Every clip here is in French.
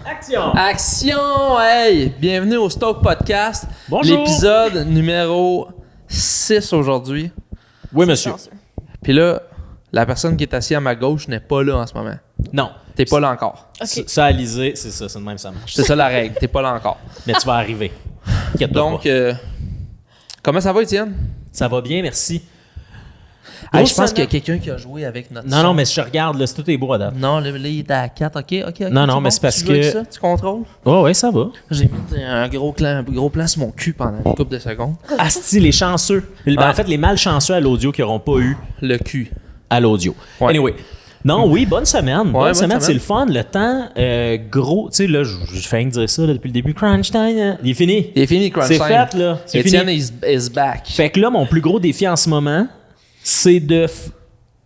Action! Action! Hey! Bienvenue au Stoke Podcast. Bonjour! L'épisode numéro 6 aujourd'hui. Oui, monsieur. Puis là, la personne qui est assise à ma gauche n'est pas là en ce moment. Non. T'es pas là encore. Okay. Ça, Alizé, c'est ça, c'est de même ça marche. C'est ça la règle. T'es pas là encore. Mais tu vas arriver. Inquiète-toi Donc, pas. comment ça va, Étienne? Ça va bien, merci. Hey, Grosse je pense qu'il y a semaine. quelqu'un qui a joué avec notre Non, son. non, mais si je regarde, là, c'est tout est beau à date. Non, là, il est à 4. OK. Non, non, c'est mais c'est parce tu joues avec que- ça? Tu contrôles? Oh, ouais, ça va. J'ai mis un gros plan sur mon cul pendant une couple de secondes. Asti, les chanceux. En fait, les malchanceux à l'audio qui n'auront pas eu Le cul. à l'audio. Ouais. Anyway. Non, oui, bonne semaine. Bonne semaine, semaine. c'est le fun. Le temps, gros, tu sais, là, je fais rien que dire ça là, depuis le début. Crunch time, il est fini. Il est fini, Crunch C'est Time. fait, là. C'est fini. Étienne is back. Fait que là, mon plus gros défi en ce moment, c'est de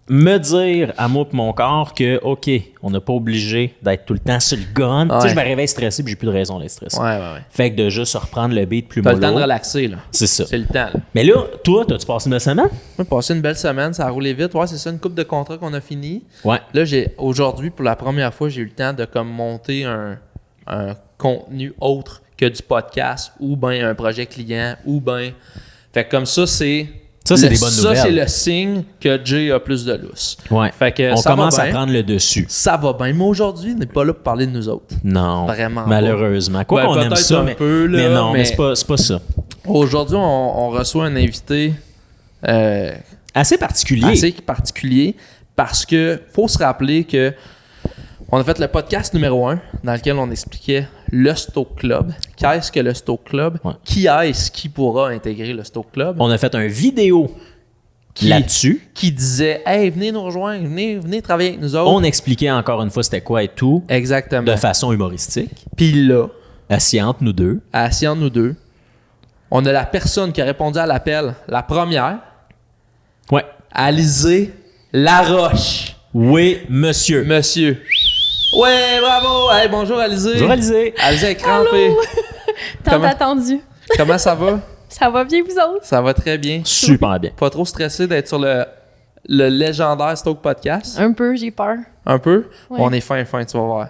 me dire à moi et mon corps que, OK, on n'est pas obligé d'être tout le temps sur le gun. Tu sais, je me réveille stressé puis j'ai plus de raison d'être stressé. Ouais. Fait que de juste reprendre le beat plus T'as mollo. le temps de relaxer, là. C'est ça. C'est le temps, là. Mais là, toi, t'as-tu passé une belle semaine? On a passé une belle semaine, ça a roulé vite. Ouais, c'est ça, une couple de contrats qu'on a fini. Ouais. Là, aujourd'hui, pour la première fois, j'ai eu le temps de comme monter un contenu autre que du podcast ou bien un projet client ou bien... Fait que comme ça, c'est... Ça, c'est des bonnes nouvelles. Ça, c'est le signe que Jay a plus de lousse. Ouais. Fait que On ça commence va à bien. prendre le dessus. Ça va bien. Mais aujourd'hui, on n'est pas là pour parler de nous autres. Non. Vraiment Malheureusement. Quoi Ben, qu'on aime peut-être ça, un mais, peu, là, mais non, mais mais- c'est pas ça. Aujourd'hui, on reçoit un invité Assez particulier. assez particulier parce que faut se rappeler que on a fait le podcast numéro 1 dans lequel on expliquait le Stoke Club. Qu'est-ce que le Stoke Club? Ouais. Qui est-ce qui pourra intégrer le Stoke Club? On a fait une vidéo là-dessus. Qui disait « Hey, venez nous rejoindre, venez travailler avec nous autres. On expliquait encore une fois c'était quoi et tout, Exactement. de façon humoristique. Puis là, Assis entre nous deux. assis entre nous deux, on a la personne qui a répondu à l'appel, la première, Ouais. Alizé Laroche. Oui, monsieur. Monsieur. Ouais, bravo! Hey, bonjour Alizé. Bonjour, Alizé. Alizé est crampée. Tant Comment- attendu. Comment ça va? Ça va bien, vous autres? Ça va très bien. Super bien. Pas trop stressé d'être sur le légendaire Stoke Podcast? Un peu, j'ai peur. Un peu? Ouais. On est fin, tu vas voir.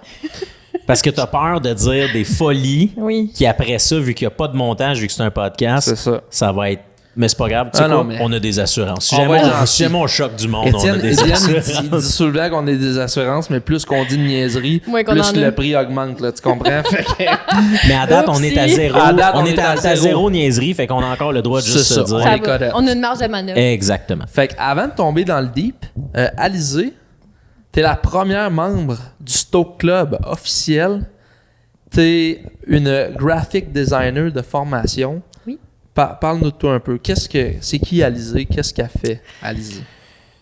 Parce que t'as peur de dire des folies Oui. qui, après ça, vu qu'il n'y a pas de montage, vu que c'est un podcast, C'est ça. ça va être... Mais c'est pas grave. Tu sais Ah non, quoi? mais- On a des assurances. Si On va jamais être on, gentil. si jamais on choque du monde, on a Étienne, des il assurances. dit sous le blague qu'on a des assurances, mais plus qu'on dit de niaiserie, Ouais, qu'on plus en le a. prix augmente, là, tu comprends? Fait que- Mais à date, on est à Oupsie. zéro. À date, on est à zéro niaiserie, fait qu'on a encore le droit de C'est juste se ça. dire. On Ça est va. correct. On a une marge de manœuvre. Exactement. Fait qu'avant de tomber dans le deep, Alizé, t'es la première membre du Stoke Club officiel. T'es une graphic designer de formation. Oui. Parle-nous de toi un peu. C'est qui Alizé? Qu'est-ce qu'elle fait, Alizé?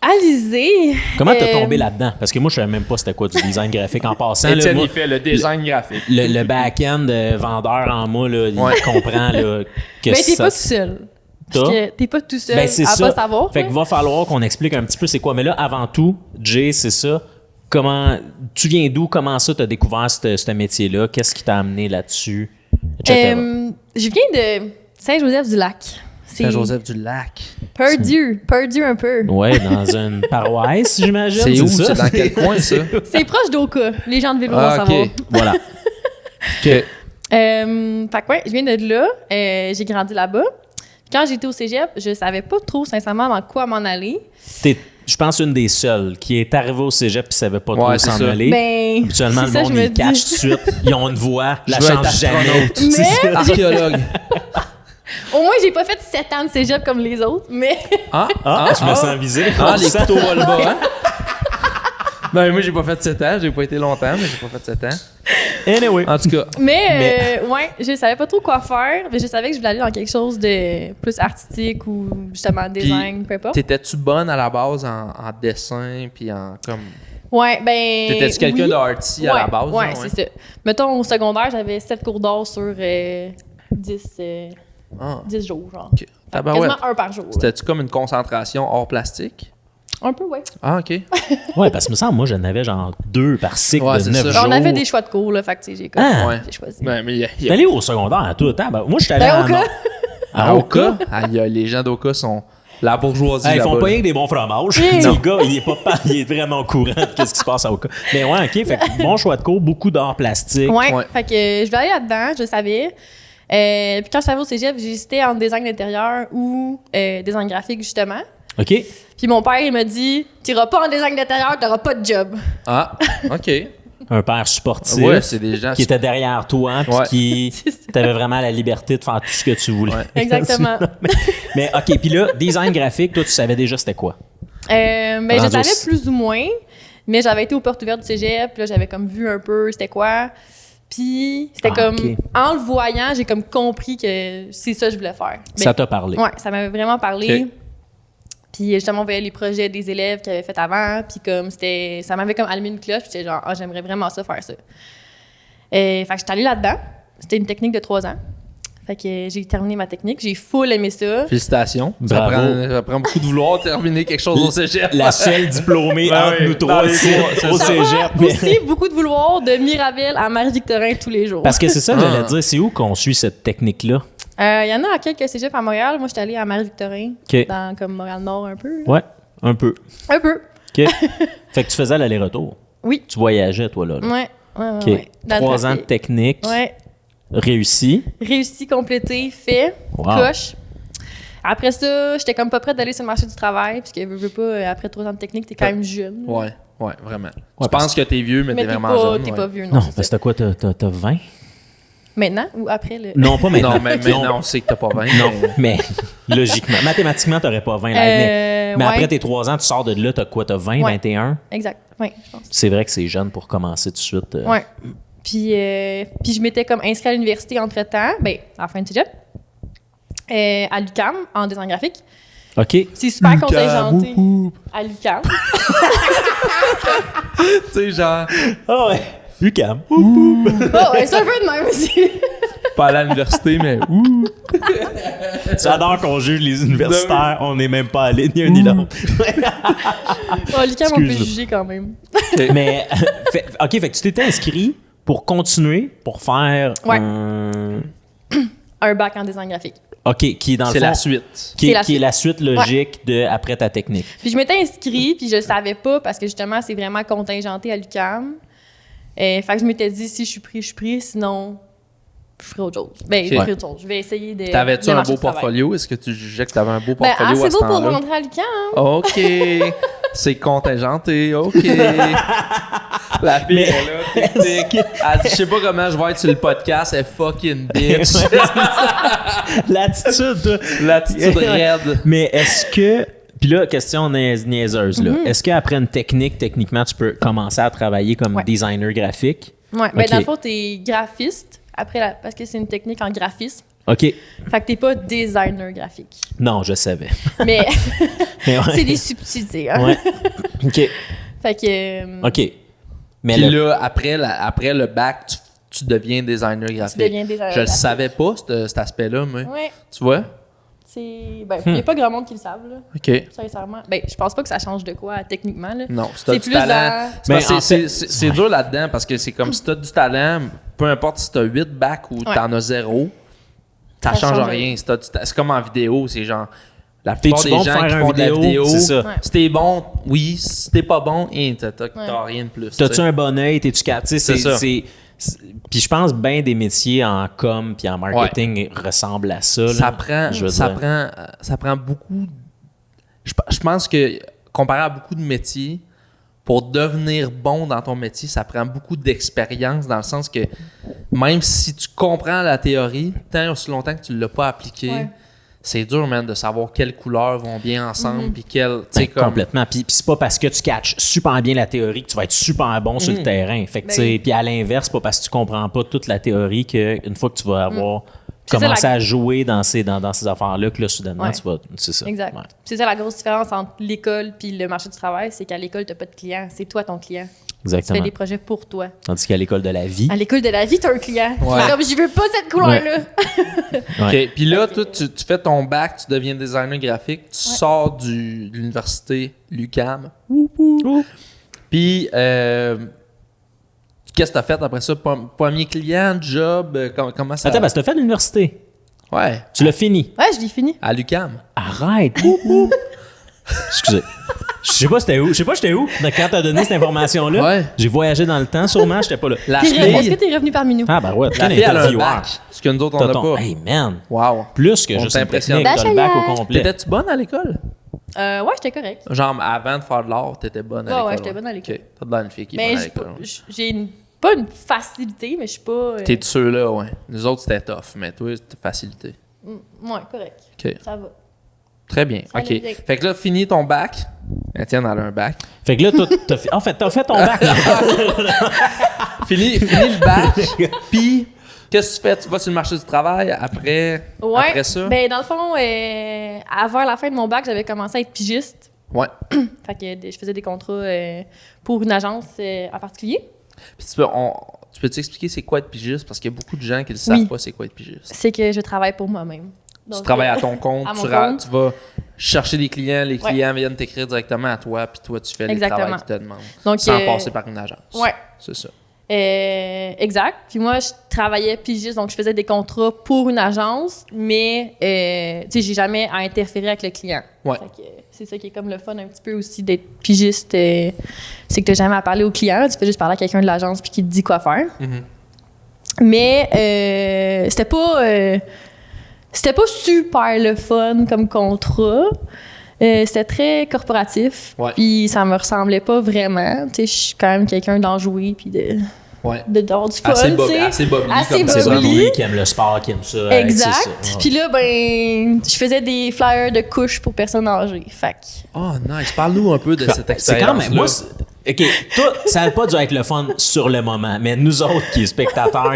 Alizé. Comment t'as tombé là-dedans? Parce que moi, je savais même pas c'était quoi du design graphique en passant. là, Étienne, moi, il fait le design graphique. le back-end vendeur en moi, là, Ouais. il comprend là, que Ben, t'es ça... pas tout seul. Parce T'as? que t'es pas tout seul Ben, c'est à ça. pas savoir. Fait qu'il va falloir qu'on explique un petit peu c'est quoi. Mais là, avant tout, Jay, c'est ça. Comment tu viens d'où? Comment ça t'as découvert ce métier-là? Qu'est-ce qui t'a amené là-dessus? Etc. Je viens de Saint-Joseph-du-Lac. C'est Saint-Joseph-du-Lac. Perdu un peu. Ouais, dans une paroisse, j'imagine. C'est où? ça? C'est dans quel coin, ça? C'est proche d'Oka. Les gens de vélo vont Ah, savoir. OK. Voilà. OK. Fait que ouais, je viens de là. J'ai grandi là-bas. Quand j'étais au cégep, je savais pas trop, sincèrement, dans quoi m'en aller. T'es, je pense, une des seules qui est arrivée au cégep et savait pas trop Ouais, où c'est s'en ça. aller. Ben, Habituellement, le c'est ça, monde, je me ils catchent dis. tout de suite. Ils ont une voix, la Je veux être change jamais. astronaute. C'est ça. Archéologue. Au moins, j'ai pas fait 7 ans de cégep comme les autres, mais Ah, Je me sens visé. Ah, les couteaux volent bas, hein? Ben, moi, j'ai pas fait 7 ans. J'ai pas été longtemps, mais j'ai pas fait 7 ans. Anyway. En tout cas, ouais, je savais pas trop quoi faire, mais je savais que je voulais aller dans quelque chose de plus artistique ou justement design, peu importe. t'étais-tu bonne à la base en dessin, puis en comme... Ouais, ben. T'étais-tu quelqu'un oui. de arty à la base? Ouais, genre, c'est ça. Mettons, au secondaire, j'avais 7 cours d'art sur 10 Ah, 10 jours, genre. OK. Tabarouette. Quasiment un par jour. là. C'était-tu comme une concentration hors plastique? Un peu, ouais. Ah, OK. Ouais, parce que me semble, moi, j'en avais genre 2 par cycle Ouais, de c'est 9 ça. jours. On avait des choix de cours, là, fait que, tu sais, j'ai comme. Ah. Ouais. J'ai choisi. Ben, mais il y T'es allé au secondaire à tout le temps. Ben, moi, je suis allé Ben, à au cas. À Oka, les gens d'Oka sont La bourgeoisie. Ils font là-bas, pas là. rien que des bons fromages. Oui. Le gars, il est vraiment au courant de ce qui se passe à Oka. Mais ouais, OK. Fait que bon choix de cours, beaucoup d'art plastique. Ouais. Ouais. Fait que je voulais aller là-dedans, je le savais. Puis quand je suis arrivée au cégep, j'hésitais entre design d'intérieur ou design graphique, justement. OK. Puis mon père, il m'a dit « T'iras pas en design d'intérieur, t'auras pas de job. Ah, OK. Un père sportif Ouais, c'est des gens... qui était derrière toi puis Ouais. qui t'avais vraiment la liberté de faire tout ce que tu voulais. Ouais. » Exactement. mais OK. Puis là, design graphique, toi, tu savais déjà c'était quoi? Ben, je Rendu savais au- plus ou moins, mais j'avais été aux portes ouvertes du cégep, puis là, j'avais comme vu un peu c'était quoi. Puis c'était comme, OK. en le voyant, j'ai comme compris que c'est ça que je voulais faire. Ça t'a parlé. Ouais, ça m'avait vraiment parlé. OK. Puis justement, on voyait les projets des élèves qu'ils avaient fait avant, puis comme ça m'avait comme allumé une cloche, puis j'étais genre, j'aimerais vraiment ça, faire ça. Fait que j'étais allée là-dedans. C'était une technique de 3 ans. Fait que j'ai terminé ma technique. J'ai full aimé ça. Félicitations. Bravo. Ça prend beaucoup de vouloir terminer quelque chose au cégep. La seule diplômée Ouais, entre oui, nous dans trois les ici, trois, c'est au ça. cégep. mais- Aussi, beaucoup de vouloir de Mirabel à Marie-Victorin tous les jours. Parce que c'est ça, Ah. j'allais dire, c'est où qu'on suit cette technique-là? Il y en a à quelques cégeps à Montréal. Moi, j'étais allée à Marie-Victorin, OK. dans comme Montréal-Nord un peu. là. Ouais, un peu. Un peu. OK. Fait que tu faisais l'aller-retour. Oui. Tu voyageais, toi, là. Ouais. Ouais, OK. ouais. Dans le 3 ans de trafic. technique. Ouais. Réussi. Réussi, complété, fait, Wow. coche. Après ça, j'étais comme pas prête d'aller sur le marché du travail, puisque veux pas, après 3 ans de technique, t'es quand même jeune. Ouais, ouais, vraiment. Tu parce- penses que t'es vieux, mais Mais t'es t'es vraiment pas, jeune. t'es ouais. pas vieux, non. Non, c'est parce ça. que t'as quoi, t'as 20? Maintenant ou après le. Non, pas maintenant. Non, mais maintenant, on sait que t'as pas 20. Non, mais logiquement, mathématiquement, t'aurais pas 20 là, mais ouais. après tes 3 ans, tu sors de là, t'as quoi? T'as 20, Ouais. 21? Exact. Ouais, je pense. C'est vrai que c'est jeune pour commencer tout de suite. Ouais. Puis je m'étais comme inscrite à l'université entre-temps, à la fin de cégep, à l'UQAM, en design graphique. OK. C'est super Lucas, contingenté. wouhou. À l'UQAM. Tu sais, genre, Ah ouais. UQAM. Oh, ouais, c'est un peu de même aussi. pas à l'université, mais ouh. J'adore qu'on juge les universitaires. On n'est même pas allé ni un ni l'autre. Oh, l'UQAM, on peut Excuse-le. juger quand même. Mais, OK, fait que tu t'étais inscrit pour continuer, pour faire Ouais. un... Un bac en design graphique. OK, qui est dans le C'est fond... la suite. Qui C'est est, la qui est suite. la suite logique de après ta technique. Puis je m'étais inscrite, puis je le savais pas parce que justement, c'est vraiment contingenté à l'UQAM. Fait que je m'étais dit, si je suis pris, sinon, je ferai autre chose. Je ferai autre chose. Je vais essayer de. T'avais-tu de un marcher beau du travail. portfolio? Est-ce que tu jugeais que t'avais un beau Ben, portfolio à assez ce beau pour temps-là? rentrer à l'UQAM. OK. C'est contingenté, OK. La fille est là, tic-tic. Elle dit, je sais pas comment je vais être sur le podcast, elle est fucking bitch. L'attitude, toi. L'attitude raide. Mais est-ce que... Puis là, question niaiseuse, là. Est-ce qu'après une techniquement, tu peux commencer à travailler comme Ouais. designer graphique? Ouais, Ok. dans le fond, t'es graphiste, parce que c'est une technique en graphisme. OK. Fait que t'es pas designer graphique. Non, je savais. Mais Mais ouais. c'est des subtilités, hein. Ouais. OK. Fait que OK. Mais Puis le- là, après le bac, tu deviens designer graphique. deviens designer Je le graphique. savais pas, cet aspect-là, mais ouais, tu vois? c'est. Il y a pas grand monde qui le savent, là. OK. Sincèrement. Je pense pas que ça change de quoi, techniquement, là. Non, si t'as C'est du plus talent. dans- C'est parce que Mais en fait- c'est dur là-dedans parce que c'est comme si t'as du talent, peu importe si t'as 8 bacs ou t'en as 0, ça change change rien. Si t'as c'est comme en vidéo, c'est genre. La plupart T'es-tu des bon gens pour qui faire font une de la vidéo, vidéo? C'est ça. Ouais. si t'es bon, oui. Si t'es pas bon, t'as rien de plus. T'as-tu tu sais. un bon œil? T'es-tu capable? Tu sais, C'est ça. Puis je pense bien des métiers en com puis en marketing ressemblent à ça. Là. Ça prend beaucoup. Je pense que comparé à beaucoup de métiers, pour devenir bon dans ton métier, ça prend beaucoup d'expérience dans le sens que même si tu comprends la théorie, tant aussi longtemps que tu ne l'as pas appliqué, Ouais. c'est dur, man, de savoir quelles couleurs vont bien ensemble puis quelles. Tu sais, Ben, comme. complètement. Puis c'est pas parce que tu catches super bien la théorie que tu vas être super bon sur le terrain. Fait que, Ben tu sais, oui. puis à l'inverse, c'est pas parce que tu comprends pas toute la théorie qu'une fois que tu vas avoir C'est ça, commencé la- à jouer dans ces affaires-là, que là, soudainement, Ouais. tu vas. C'est ça. Exact. Ouais. C'est ça la grosse différence entre l'école puis le marché du travail, c'est qu'à l'école, t'as pas de client. C'est toi ton client. Tu fais Exactement. des projets pour toi. Tandis qu'à l'école de la vie. À l'école de la vie, t'as un client. Ouais. C'est comme, je veux pas cette couleur-là. Ouais. OK. Puis là, toi, tu fais ton bac, tu deviens designer graphique, tu sors de l'université l'UQAM. Puis, qu'est-ce que tu as fait après ça? Premier client, job, comment ça... Attends, parce que t'as fait l'université. Ouais. Tu l'as fini. Ouais, je l'ai fini. À l'UQAM. Arrête. Excusez. Je sais pas j'étais où quand t'as donné cette information-là. Ouais. J'ai voyagé dans le temps, sûrement, j'étais pas là. La Est-ce que fille, t'es revenu parmi nous? Ah, ben ouais, la quel fille, elle a un intervieweur. bac. Ce que nous autres, on n'a pas. Hey, man. Wow. Plus que On juste une t'impressionne. technique, t'as le bac au complet. T'étais-tu bonne à l'école? Ouais, j'étais correct. Genre, avant de faire de l'art, t'étais bonne à Ouais, l'école? ouais, j'étais bonne à l'école. OK. T'as de l'air une fille qui est Mais bonne à l'école. pas une facilité, mais je suis pas. T'es de ceux-là, ouais. Nous autres, c'était tough, mais toi, c'était facilité. Ouais, correct. OK. Ça va. Très bien. Ça OK. allait bien. Fait que là, fini ton bac. Étienne, elle a un bac. Fait que là, t'as fait ton bac. Fini le bac. Puis, qu'est-ce que tu fais? Tu vas sur le marché du travail après ça? Ben, dans le fond, avant la fin de mon bac, j'avais commencé à être pigiste. Ouais. Fait que je faisais des contrats pour une agence en particulier. Puis tu peux t'expliquer c'est quoi être pigiste? Parce qu'il y a beaucoup de gens qui ne savent pas c'est quoi être pigiste. C'est que je travaille pour moi-même. Tu Donc, travailles à ton compte, à mon tu compte. tu vas chercher des clients, les clients viennent t'écrire directement à toi, puis toi, tu fais les Exactement. travaux qu'ils te demandent. Donc, Sans passer par une agence. Ouais. C'est ça. Exact. Puis moi, je travaillais pigiste, donc je faisais des contrats pour une agence, mais tu sais, j'ai jamais à interférer avec le client. Ouais. Fait que, c'est ça qui est comme le fun un petit peu aussi d'être pigiste, c'est que t'as jamais à parler au client, tu fais juste parler à quelqu'un de l'agence puis qui te dit quoi faire. Mhm. Mais c'était pas super le fun comme contrat. C'était très corporatif. Ouais. Puis ça me ressemblait pas vraiment. Tu sais, je suis quand même quelqu'un d'enjoué puis Ouais. d'avoir du fun, Assez tu sais. assez bubbly Assez comme C'est ça. bubbly. vraiment lui qui aime le sport, qui aime ça. Exact. C'est ça. Puis là, ben, je faisais des flyers de couches pour personnes âgées. Fait que- Oh, nice. Parle-nous un peu de cette expérience. C'est quand même. Moi, OK, toi, ça n'a pas dû être le fun sur le moment, mais nous autres qui spectateurs,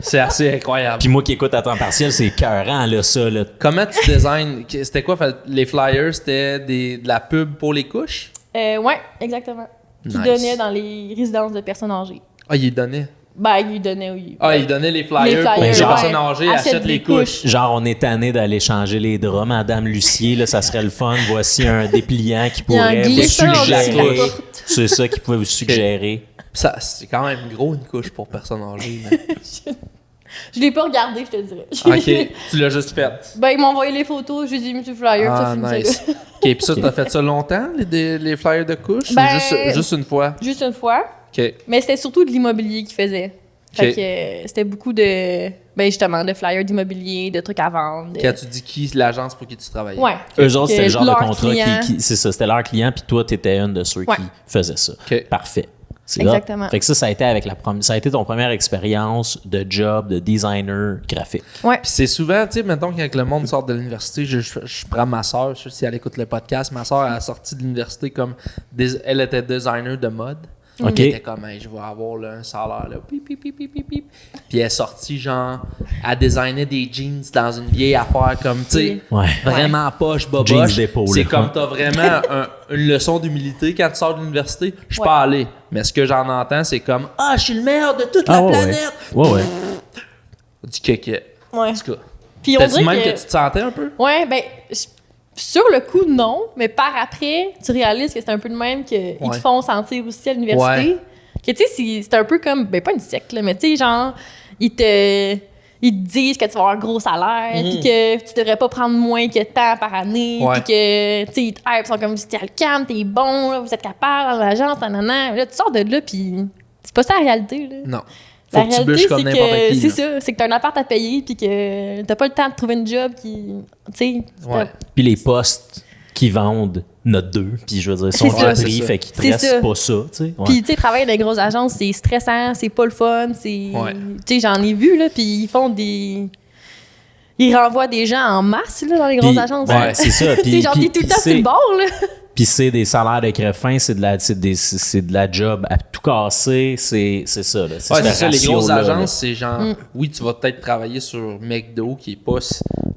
c'est assez incroyable. puis moi qui écoute à temps partiel, c'est écœurant, là, ça. Là. Comment tu designs? C'était quoi? Les flyers, c'était de la pub pour les couches? ouais, exactement. Qui Nice. donnait dans les résidences de personnes âgées. Ah, il donnait. Ben, il donnait, oui. Ah, il donnait les flyers, Les flyers, pour les ouais. personnes âgées, achètent les couches. Genre, on est tanné d'aller changer les draps, Madame Lucier, là, ça serait le fun. Voici un dépliant qui Il y a un pourrait vous glisseur au-dessus de la suggérer. couche. C'est ça qui pouvait vous suggérer. Ça, c'est quand même gros, une couche pour personnes âgées. Mais... Je l'ai pas regardé, je te dirais. OK, tu l'as juste fait. Ben, ils m'ont envoyé les photos, je les ai mis sur le flyer, Ah, ça finissait nice. là. OK, puis ça, t'as fait ça longtemps, les flyers de couches? Ou Ben- juste une fois? Juste une fois. OK. Mais c'était surtout de l'immobilier qu'ils faisaient. Fait Ok. que c'était beaucoup de, ben justement, de flyers d'immobilier, de trucs à vendre. Quand tu dis qui, l'agence pour qui tu travaillais? Ouais. Eux autres, c'était le genre de Leur contrat client. c'est ça, c'était leur client, puis toi, t'étais une de ceux Ouais. qui faisait ça. OK. Parfait. C'est Exactement. hot. Fait que ça a été avec ça a été ton première expérience de job de designer graphique. Ouais. Puis c'est souvent, tu sais, mettons quand le monde sort de l'université, je prends ma soeur, je sais si elle écoute le podcast, ma soeur elle a sorti de l'université comme, elle était designer de mode. OK. Elle était comme, hey, je vais avoir là, un salaire, là, pip, pip, pip, pip, pip, pip. Puis elle est sortie, genre, elle designait des jeans dans une vieille affaire comme, tu sais, Ouais. vraiment poche, boboche. Jeans d'épaule. C'est comme, t'as vraiment une leçon d'humilité quand tu sors de l'université. Je suis pas allé. Mais ce que j'en entends, c'est comme, ah, je suis le meilleur de toute la ouais, planète. Ouais. Du kéké. Ouais. En tout cas. Puis on T'as-tu dirait même que tu te sentais un peu? Ouais, ben, sur le coup, non. Mais par après, tu réalises que c'est un peu de même qu'ils te font sentir aussi à l'université. Ouais. Que tu sais, c'est un peu comme, ben, pas une secte, là, mais tu sais, genre, ils te disent que tu vas avoir un gros salaire, puis que tu devrais pas prendre moins que tant par année, Ouais. puis que, tu sais, ils te hype, ils sont comme, t'es le calme, t'es bon, là, vous êtes capable, dans l'agence, nanana. Là, tu sors de là, puis c'est pas ça la réalité, là. Non. Faut La que tu réalité, bûches comme c'est n'importe que qui. c'est là. ça, c'est que t'as un appart à payer, puis que t'as pas le temps de trouver une job qui, tu sais, Ouais. Puis les postes qui vendent notre deux, puis je veux dire, sont C'est ça. à C'est prix, ça. fait qu'ils te C'est restent ça. pas ça, tu sais. Ouais. Puis, tu sais, travailler dans les grosses agences, c'est stressant, c'est pas le fun, c'est... Ouais. Tu sais, j'en ai vu, là, puis ils font des... Ils renvoient des gens en masse, là, dans les grosses Puis- agences. ouais, c'est ça. Tu Puis- sais, genre, puis- t'es tout le puis temps sur le bord, là. Puis c'est des salaires de crève-fin, c'est de la job à tout casser, c'est ça. Là. Ouais, ce c'est ça, les grosses ratio-là, là. agences, c'est genre, oui, tu vas peut-être travailler sur McDo, qui est pas,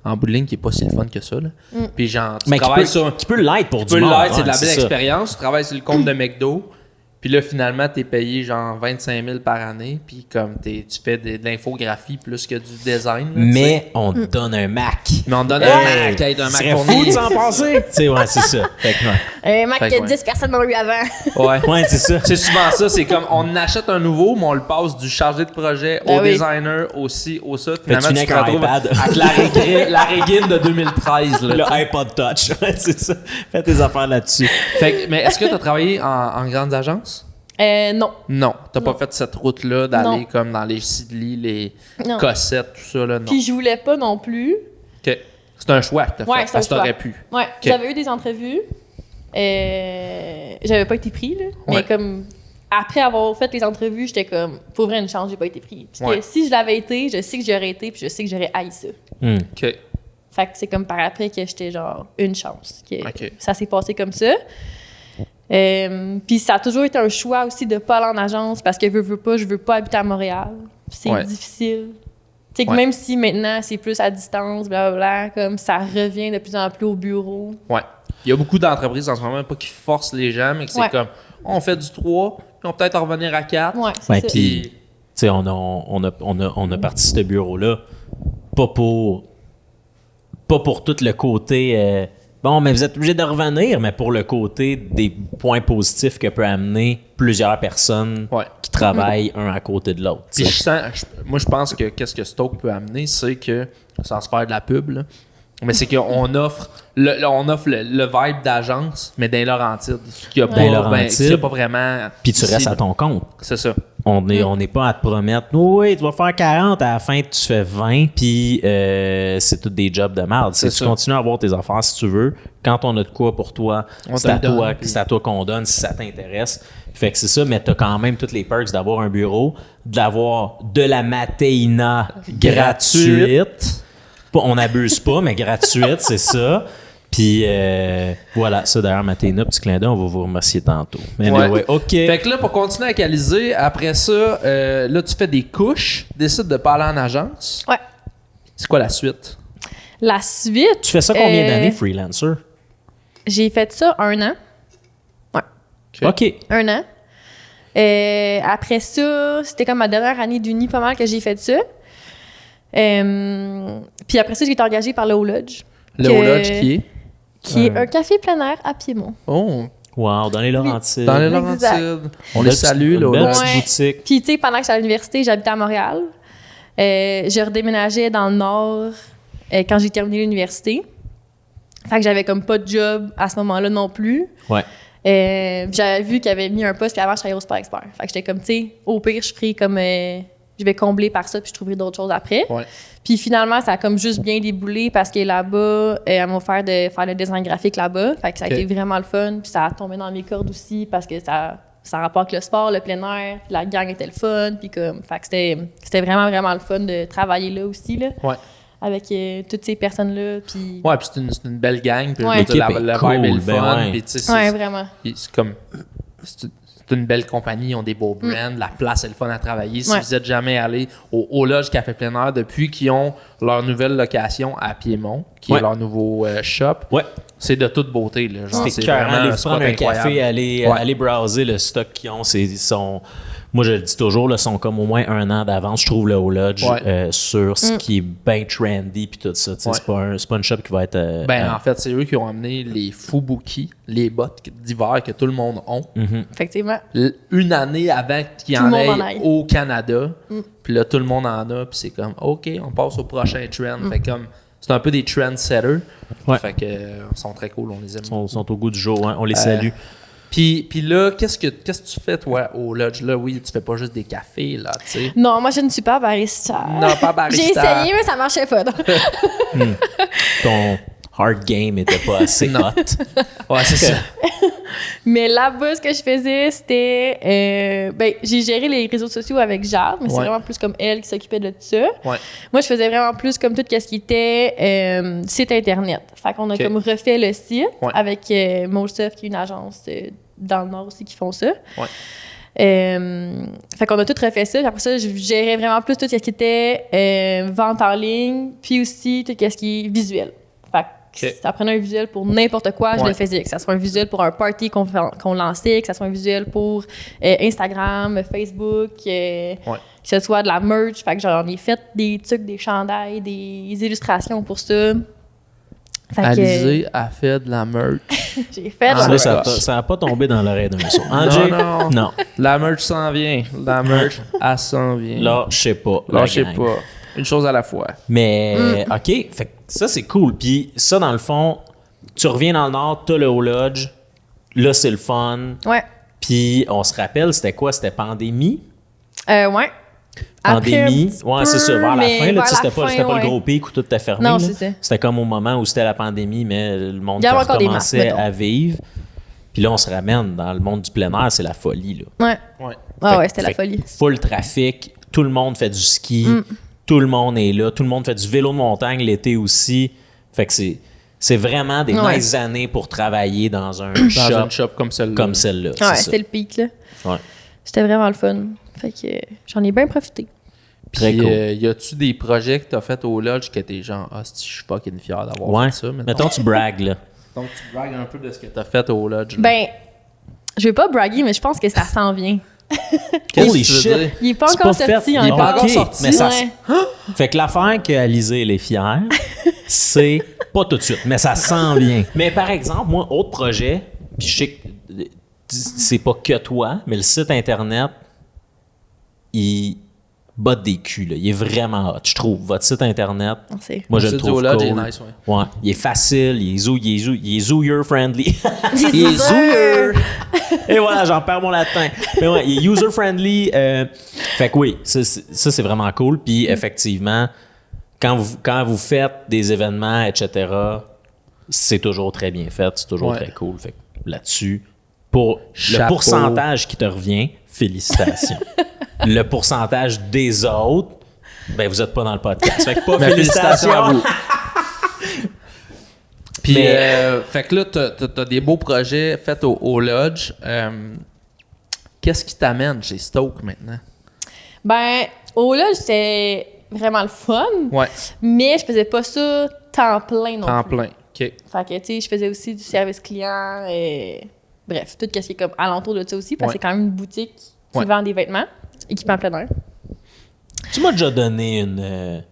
en bout de ligne, qui est pas si le fun que ça, là. Puis genre, tu Mais qui travailles peut, sur, qui peut l'être pour tu du peux monde. l'être, c'est de la ouais, belle ça. expérience, tu travailles sur le compte de McDo, puis là, finalement, t'es payé genre 25 000 par année, puis comme tu fais de l'infographie plus que du design, là, tu sais. Mais on te donne un Mac. Mais on te donne Hey, un Mac, un Mac serait fourni. fou de s'en passer. Tu sais, ouais, c'est ça. Fait que, ouais. Un Mac Fait que que 10 personnes ont eu avant. Ouais. Ouais, c'est ça. C'est souvent ça, c'est comme on achète un nouveau, mais on le passe du chargé de projet au Ben oui. designer, aussi, au ça. tu Finalement, finis tu te avec un retrouves iPad. avec la Regain de 2013. Là. Le iPod Touch. Ouais, c'est ça. Fais tes affaires là-dessus. Mais est-ce que tu as travaillé en grandes agences? Non. Non, t'as pas Non. fait cette route-là d'aller Non. comme dans les Sidley, les Non. Cossettes, tout ça, là, non. Puis je voulais pas non plus. OK. C'est un choix que t'as Ouais, fait, c'est parce que un choix. t'aurais pu. Ouais, j'avais eu des entrevues. J'avais pas été pris, là. Ouais. Mais comme, après avoir fait les entrevues, j'étais comme, pour vrai, une chance, j'ai pas été pris. Parce Ouais. que si je l'avais été, je sais que j'aurais été, puis je sais que j'aurais haï ça. OK. Fait que c'est comme par après que j'étais genre, une chance. Que OK. ça s'est passé comme ça. Puis ça a toujours été un choix aussi de pas aller en agence parce que je veux pas habiter à Montréal. C'est Ouais. difficile. Tu sais que Ouais. même si maintenant c'est plus à distance, blablabla, comme ça revient de plus en plus au bureau. Ouais. Il y a beaucoup d'entreprises en ce moment, pas qui forcent les gens, mais que c'est Ouais. comme, on fait du 3, puis on peut peut-être en revenir à 4. Ouais, c'est Ouais, ça. puis, tu sais, on a parti ce bureau-là pas pour tout le côté bon, mais vous êtes obligé de revenir, mais pour le côté des points positifs que peut amener plusieurs personnes Ouais. qui travaillent un à côté de l'autre. Puis tu sais. moi, je pense que qu'est-ce que Stoke peut amener, c'est que, sans se faire de la pub, là, mais c'est qu'on offre le vibe d'agence, mais dans les Laurentides. Qu'il n'y a, Dans les Laurentides. qu'il y a pas vraiment. Puis tu ici, restes là. à ton compte. C'est ça. On n'est pas à te promettre, oui, tu vas faire 40, à la fin, tu fais 20, puis c'est tous des jobs de merde. C'est Tu ça. continues à avoir tes affaires si tu veux. Quand on a de quoi pour toi, On c'est te à le donne, toi, puis- c'est à toi qu'on donne si ça t'intéresse. Fait que c'est ça, mais tu as quand même toutes les perks d'avoir un bureau, d'avoir de la matéina gratuite. On n'abuse pas, mais gratuite, c'est ça. Puis voilà, ça d'ailleurs, Matéina, petit clin d'œil, on va vous remercier tantôt. Mais Ouais. anyway, OK. Fait que là, pour continuer à caliser, après ça, là, tu fais des couches, décides de pas aller en agence. Ouais. C'est quoi la suite? La suite, Tu fais ça combien d'années, freelancer? j'ai fait ça 1 an. OK. 1 an. Après ça, c'était comme ma dernière année d'uni, pas mal que j'ai fait ça. Puis après ça, j'ai été engagée par le Haut Lodge. Le Haut Lodge qui est? Est un café plein air à Piémont. Oh, Wow, dans les Laurentides. dans les Exact. Laurentides. On les salue, le Haut Belle Lodge. petite Ouais. boutique. Puis, tu sais, pendant que j'étais à l'université, j'habitais à Montréal. Je redéménageais dans le Nord quand j'ai terminé l'université. Fait que j'avais comme pas de job à ce moment-là non plus. Ouais. J'avais vu qu'il avait mis un poste, puis avant, je travaillais au Sport Expert. Fait que j'étais comme, tu sais, au pire, je ferais comme... je vais combler par ça, puis je trouverai d'autres choses après. Ouais. Puis finalement, ça a comme juste bien déboulé parce que là-bas, elle m'a offert de faire le design graphique là-bas. Fait que ça a Ok. été vraiment le fun. Puis ça a tombé dans mes cordes aussi parce que ça rapporte le sport, le plein air, puis la gang était le fun. Puis comme, fait que c'était vraiment, vraiment le fun de travailler là aussi, là. Ouais. Avec toutes ces personnes-là. Puis... Ouais, puis c'est une belle gang. Puis Ouais. je veux dire, L'équipe est le cool, vibe est le ben fun. ouais. Puis tu sais, Ouais, vraiment. c'est comme... C'est une belle compagnie, ils ont des beaux brands, la place est le fun à travailler. Si Ouais. vous n'êtes jamais allé au Lodge Café Plein Air depuis qu'ils ont leur nouvelle location à Piémont, qui Ouais. est leur nouveau shop, Ouais. c'est de toute beauté. Là. Genre, C'était cœur. Aller spot prendre un incroyable. café, aller Ouais. browser le stock qu'ils ont. Moi, je le dis toujours, ils sont comme au moins 1 an d'avance, je trouve, le Haut Lodge, Ouais. sur ce qui est bien trendy puis tout ça. Tu sais, Ouais. c'est pas une shop qui va être... En fait, c'est eux qui ont amené les Fubuki, les bottes d'hiver que tout le monde a. Effectivement. Une année avant qu'il y Tout en le monde ait en aille. au Canada. Puis là, tout le monde en a. Puis c'est comme, OK, on passe au prochain trend. Fait comme, c'est un peu des trendsetters. Ouais. Fait que, ils sont très cool, on les aime. Ils sont au goût du jour, hein. On les salue. Puis là, qu'est-ce que tu fais, toi, au Lodge? Là, oui, tu fais pas juste des cafés, là, tu sais. Non, moi, je ne suis pas barista. Non, pas barista. J'ai essayé, mais ça marchait pas. Ton hard game était pas assez Non. hot. Ouais, c'est ça. Mais là-bas, ce que je faisais, c'était... j'ai géré les réseaux sociaux avec Jade, mais c'est Ouais. vraiment plus comme elle qui s'occupait de tout ça. Ouais. Moi, je faisais vraiment plus comme tout ce qui était site Internet. Fait qu'on a Ok. comme refait le site Ouais. avec Molsoft, qui est une agence dans le Nord aussi qui font ça. Ouais. Fait qu'on a tout refait ça. Puis après ça, je gérais vraiment plus tout ce qui était vente en ligne, puis aussi tout ce qui est visuel. Fait que Ok. ça prenait un visuel pour n'importe quoi, je Ouais. le faisais. Que ça soit un visuel pour un party qu'on lançait, que ça soit un visuel pour Instagram, Facebook, que ce soit de la merch. Fait que j'en ai fait des trucs, des chandails, des illustrations pour ça. Fait que, Alizé a fait de la merch. j'ai fait Ah, la Ça, ouais. ça a pas tombé dans l'oreille d'un sourd. Angé? Non. Non. La merch s'en vient. La merch, elle s'en vient. Là, je sais pas. Là, la je sais gang. pas. Une chose à la fois. Mais, OK. Fait que ça, c'est cool. Puis ça, dans le fond, tu reviens dans le Nord, t'as le Haut Lodge. Là, c'est le fun. Ouais. Puis on se rappelle, c'était quoi? C'était pandémie? Ouais. Pandémie. Après, Ouais, c'est ça. Vers la mais fin, là, vers tu sais, la c'était pas fin, le ouais. gros pic où tout était fermé. Non, là. c'est ça. C'était comme au moment où c'était la pandémie, mais le monde Il y avait encore des commençait masques, mettons. à vivre. Puis là, on se ramène dans le monde du plein air, c'est la folie. Là. Ouais. Ouais. Ah Fait- ouais, c'était la fait folie. Full trafic, tout le monde fait du ski, tout le monde est là, tout le monde fait du vélo de montagne l'été aussi. Fait que c'est vraiment des Ouais. nice années pour travailler dans un Dans shop une shop comme celle-là. comme celle-là. Ouais, c'est ça. c'était le pic, là. Ouais. C'était vraiment le fun. Fait que j'en ai bien profité. Très Puis, cool. y a-tu des projets que t'as fait au Lodge que t'es genre, ah, je suis fucking fier d'avoir Ouais. fait ça. Mettons, tu bragues, là. Donc, tu bragues un peu de ce que t'as fait au Lodge. là. Ben, je vais pas braguer, mais je pense que ça s'en vient. Qu'est-ce Holy que tu veux shit. dire? Il est pas C'est encore pas fait. sorti Il est encore. pas encore Ok, sorti. Mais ça, Ouais. fait que l'affaire qu'Alizée, elle est fière, c'est pas tout de suite, mais ça s'en vient. Mais par exemple, moi, autre projet, puis je sais que c'est pas que toi, mais le site Internet, il botte des culs, là. Il est vraiment hot, je trouve. Votre site Internet, Merci. moi, je Le le site du trouve Lodge cool. est nice, ouais. Ouais, il est facile, il est zooyer-friendly. C'est Il est sûr. zooyer. Et voilà, j'en perds mon latin. Mais ouais, il est user-friendly. Fait que oui, ça, c'est vraiment cool. Puis effectivement, quand vous faites des événements, etc., c'est toujours très bien fait. C'est toujours Ouais. très cool. Fait que là-dessus, pour Chapeau. le pourcentage qui te revient, félicitations. Le pourcentage des autres, ben vous n'êtes pas dans le podcast. Fait que pas Mais félicitations à vous. Puis, Mais- fait que là, t'as des beaux projets faits au Lodge. Qu'est-ce qui t'amène chez Stoke maintenant? Ben, au là, c'était vraiment le fun, Ouais, mais je faisais pas ça temps plein non temps plus. plein. OK. Fait que, tu sais, je faisais aussi du service client et... Bref, tout ce qui est comme alentour de ça aussi, parce que Ouais. c'est quand même une boutique qui Ouais. vend des vêtements, équipement plein air. Tu m'as déjà donné une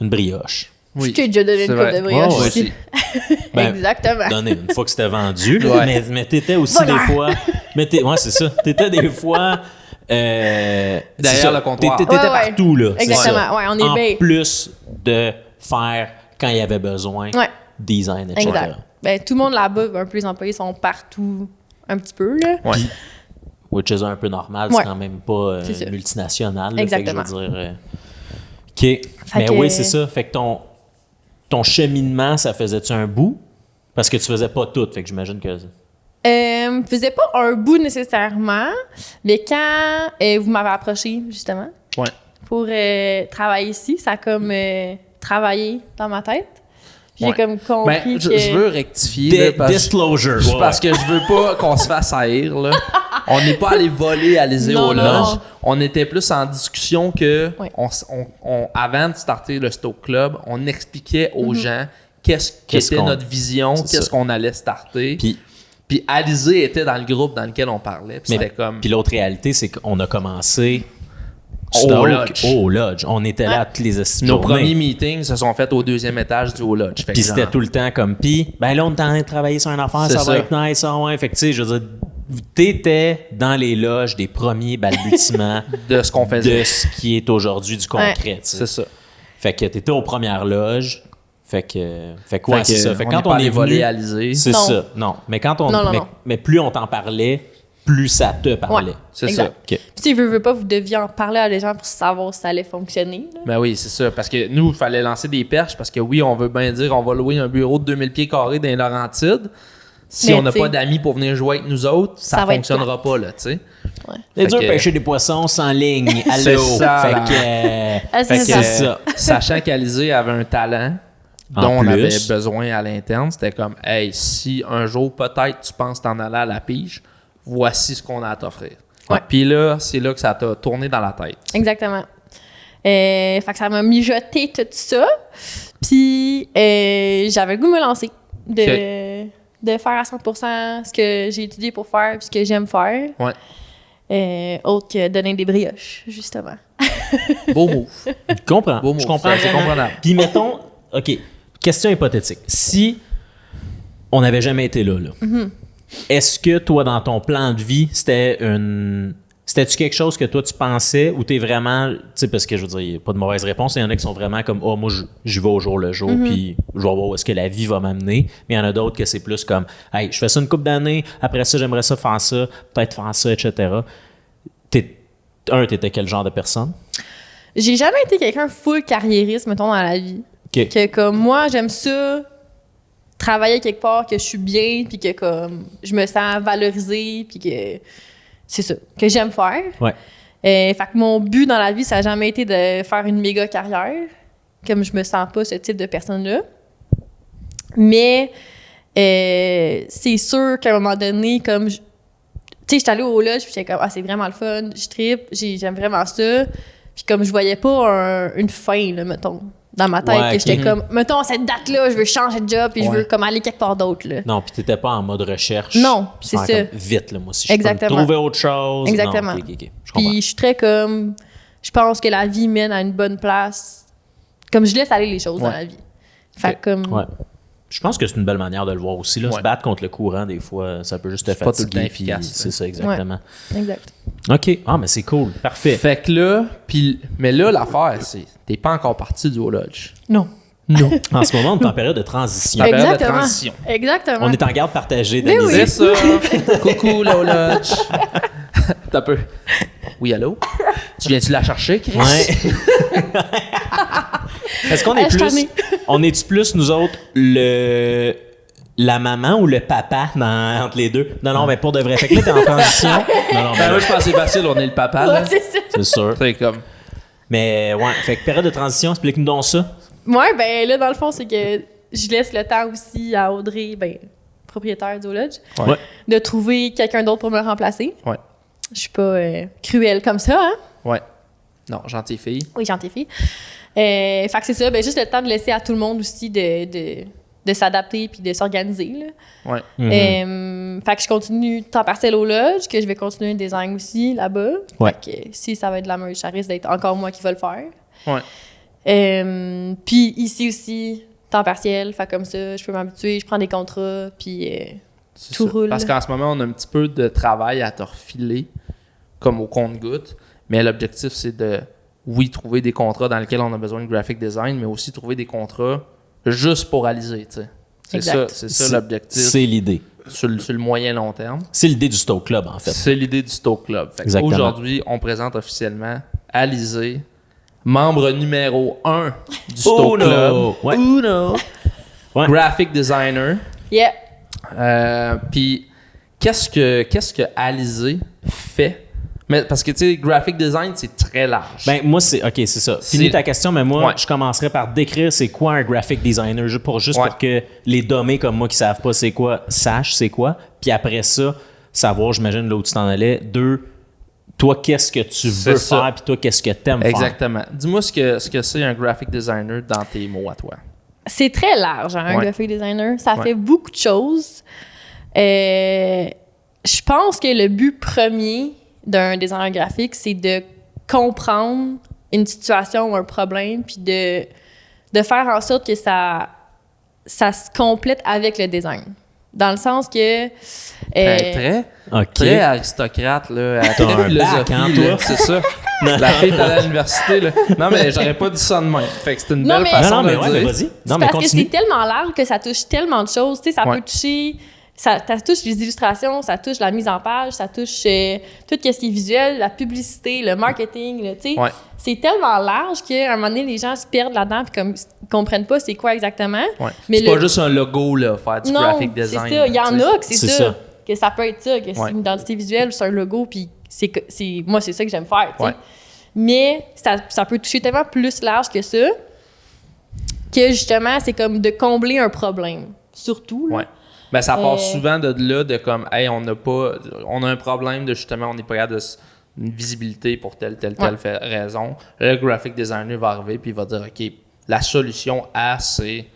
brioche. Oui. Je t'ai déjà donné C'est une coupe vrai. de brioche Ouais, aussi. Ben, Exactement. Donné une fois que c'était vendu. là, Ouais. mais t'étais aussi Bonheur. des fois. Ouais, c'est ça. T'étais des fois. c'est Derrière ça. le comptoir. T'étais Ouais, ouais. partout, là. c'est Exactement. ça. Ouais, on est en bien. plus de faire quand il y avait besoin, Ouais, design, etc. exact. Ben, tout le monde là-bas, un peu les employés sont partout un petit peu, là. Ouais. Which is un peu normal, Ouais. c'est quand même pas C'est ça. multinational. là, Exactement. Fait que je veux dire. OK. Mais que- oui, c'est ça. Fait que ton cheminement, ça faisait-tu un bout? Parce que tu faisais pas tout. Fait que j'imagine que. Faisais pas un bout nécessairement, mais quand vous m'avez approché, justement, Ouais. pour travailler ici, ça a comme travaillé dans ma tête. J'ai Ouais. comme compris Ben, que... je veux rectifier. là, parce, Disclosure. Ouais, parce que je veux pas qu'on se fasse haïr. Là. On n'est pas allé voler Alizé Non, au non. Lodge. On était plus en discussion que, Ouais. avant de starter le Stoke Club, on expliquait aux gens qu'est-ce Qu'est-ce qu'était qu'on- notre vision, c'est qu'est-ce ça. qu'on allait starter. Puis, Puis Alizé était dans le groupe dans lequel on parlait. Puis mais- c'était comme... puis l'autre réalité, c'est qu'on a commencé Au Stoke, Lodge. au Lodge. On était là toutes les Nos premiers journées. meetings se sont faits au 2e étage du Haut Lodge. Fait Puis que c'était genre- tout le temps comme, puis, ben là, on est en train de travailler sur une affaire, C'est ça ça. va être nice, ah ouais. Fait que, tu sais, je veux dire, t'étais dans les loges des premiers balbutiements de ce qu'on faisait. de ce qui est aujourd'hui du concret, tu sais. C'est ça. Fait que t'étais aux premières loges. Fait que ouais, Fait c'est que ça. Fait que on quand n'est pas on allé est voler venu, Alizé. c'est Non. ça. Non, mais quand on, Non, non, mais, non. mais plus on t'en parlait, plus ça te parlait. Ouais. C'est Exact. ça. Ok. Puis, tu sais, veux pas, vous deviez en parler à des gens pour savoir si ça allait fonctionner. là. Ben oui, c'est ça. Parce que nous, il fallait lancer des perches parce que oui, on veut bien dire on va louer un bureau de 2000 pieds carrés dans les Laurentides. Si Mais on n'a t'sais, pas d'amis pour venir jouer avec nous autres, ça ça va être fonctionnera pas, là, tu sais. C'est dur que- de pêcher des poissons sans ligne. C'est Allô. ça. Fait que, Ah, fait c'est que ça. c'est ça. Sachant qu'Alizé avait un talent En dont on plus. avait besoin à l'interne, c'était comme, hey, si un jour peut-être tu penses t'en aller à la pige, voici ce qu'on a à t'offrir. Ouais. Puis là, c'est là que ça t'a tourné dans la tête. Exactement. Fait que ça m'a mijoté tout ça. Puis j'avais le goût de me lancer, de faire à 100% ce que j'ai étudié pour faire puis ce que j'aime faire. Ouais. Autre que donner des brioches, justement. Beau move. Je comprends. Beau mot. Je comprends C'est vraiment. comprenable. Puis mettons, OK, question hypothétique. Si on n'avait jamais été là. Est-ce que toi, dans ton plan de vie, c'était-tu quelque chose que toi, tu pensais ou t'es vraiment... Tu sais, parce que je veux dire, il n'y a pas de mauvaise réponse. Il y en a qui sont vraiment comme « Oh, moi, j'y vais au jour le jour, puis je vais voir où est-ce que la vie va m'amener. » Mais il y en a d'autres que c'est plus comme « Hey, je fais ça une couple d'années, après ça, j'aimerais ça faire ça, peut-être faire ça, etc. » T'étais quel genre de personne? J'ai jamais été quelqu'un full carriériste, mettons, dans la vie. OK. Que comme moi, j'aime ça, travailler quelque part, que je suis bien, puis que comme je me sens valorisée, puis que c'est ça, que j'aime faire. Ouais. Fait que mon but dans la vie, ça n'a jamais été de faire une méga carrière, comme je me sens pas ce type de personne-là. Mais c'est sûr qu'à un moment donné, comme... Tu sais, j'étais allée au lodge, puis j'étais comme « Ah, c'est vraiment le fun, je trippe, j'aime vraiment ça. » Puis comme je voyais pas une fin, là, mettons, dans ma tête, Ouais, que j'étais comme « Mettons, cette date-là, je veux changer de job, puis je veux comme aller quelque part d'autre. » Non, puis t'étais pas en mode recherche. Non, puis c'est faire ça. comme, vite, là, moi, si je peux Exactement. me trouver autre chose. Exactement. Non, ok, je comprends. Puis je suis très comme... Je pense que la vie mène à une bonne place. Comme je laisse aller les choses dans la vie. Fait que comme... Ouais. Je pense que c'est une belle manière de le voir aussi. Là. Se battre contre le courant, des fois, ça peut juste te C'est pas tout le fatiguer. temps efficace, Puis c'est ça, exactement. Ouais, exact. OK. Ah, mais c'est cool. Parfait. Fait que là, mais là, l'affaire, c'est t'es pas encore parti du Low Lodge. Non. Non. En ce moment, on est en période de transition. La période de Exactement. transition. Exactement. On est en garde partagée, Mais Denise. oui. C'est ça. Coucou, Low Lodge. T'as peu. Oui, allô? Tu viens-tu la chercher, Chris? Ouais. Est-ce qu'on est Je t'en plus... ai. On est-tu plus, nous autres, la maman ou le papa entre les deux? Non, mais pour de vrai. Fait que là, t'es en transition. Non, Ben, moi, je pense que c'est facile, on est le papa, là. Ouais, c'est ça. c'est sûr. C'est comme... Mais ouais, fait que période de transition, explique-nous donc ça. Ouais, ben là, dans le fond, c'est que je laisse le temps aussi à Audrey, propriétaire du Lodge, Ouais. de trouver quelqu'un d'autre pour me remplacer. Ouais. Je suis pas cruelle comme ça, hein? Ouais. Non, gentille fille. Oui, gentille fille. Fait que c'est ça, juste le temps de laisser à tout le monde aussi de s'adapter puis de s'organiser, là. Ouais. Fait que je continue temps partiel au Lodge, que je vais continuer le design aussi là-bas. Ouais. Fait que si ça va être de la merch, ça risque d'être encore moi qui va le faire. Ouais. Puis ici aussi, temps partiel, fait comme ça, je peux m'habituer, je prends des contrats, puis C'est tout ça. roule. Parce qu'en ce moment, on a un petit peu de travail à te refiler, comme au compte-gouttes. Mais l'objectif, c'est de, oui, trouver des contrats dans lesquels on a besoin de graphic design, mais aussi trouver des contrats juste pour réaliser, tu sais. Exact. C'est ça l'objectif C'est l'idée. sur le moyen long terme. C'est l'idée du Stoke Club, en fait. C'est l'idée du Stoke Club. Fait Exactement. aujourd'hui, on présente officiellement Alizé, membre numéro 1 du Stoke Club. Ouais. Uno. Ouais. Graphic designer. yeah. Puis, qu'est-ce que Alizé fait? Mais parce que, tu sais, graphic design, c'est très large. Ben, moi, OK, c'est ça. Finis C'est- ta question, mais moi, Ouais. je commencerai par décrire c'est quoi un graphic designer, juste pour que les dommés comme moi qui savent pas c'est quoi, sachent c'est quoi. Puis après ça, savoir, j'imagine, là où tu t'en allais. 2, toi, qu'est-ce que tu C'est veux ça. faire, puis toi, qu'est-ce que t'aimes faire. Exactement. Dis-moi ce que c'est un graphic designer dans tes mots à toi. C'est très large, hein, un Ouais. graphic designer. Ça Ouais. fait beaucoup de choses. Je pense que le but premier d'un designer graphique, c'est de comprendre une situation ou un problème, puis de faire en sorte que ça se complète avec le design. Dans le sens que... OK. Très aristocrate, là. T'as Très un philosophie, bac, hein, là, toi? c'est ça. La fille est allée à l'université, là. Non, mais j'aurais pas dit ça de même. Fait que c'est une Non, belle mais- façon Non, mais de ouais, le mais dire. vas-y. C'est Non, mais parce que continue. c'est tellement large que ça touche tellement de choses. Tu sais, ça Ouais. peut toucher... Ça touche les illustrations, ça touche la mise en page, ça touche tout ce qui est visuel, la publicité, le marketing, là, tu sais. Ouais. C'est tellement large qu'à un moment donné, les gens se perdent là-dedans puis comme ils comprennent pas c'est quoi exactement. Ouais. Mais C'est pas juste un logo, là, faire du non, graphic c'est design. ça. Il y en tu sais. a que c'est C'est ça. ça. Que ça peut être ça, que c'est Ouais. une identité visuelle ou c'est un logo, puis moi, c'est ça que j'aime faire, tu sais. Ouais. Mais ça peut toucher tellement plus large que ça, que justement, c'est comme de combler un problème, surtout. Là. Ouais. Ben, ça part Euh, souvent de là, de comme, hey, on a un problème de justement, on n'est pas capable de une visibilité pour telle raison. Le graphic designer va arriver puis il va dire, OK, la solution à, c'est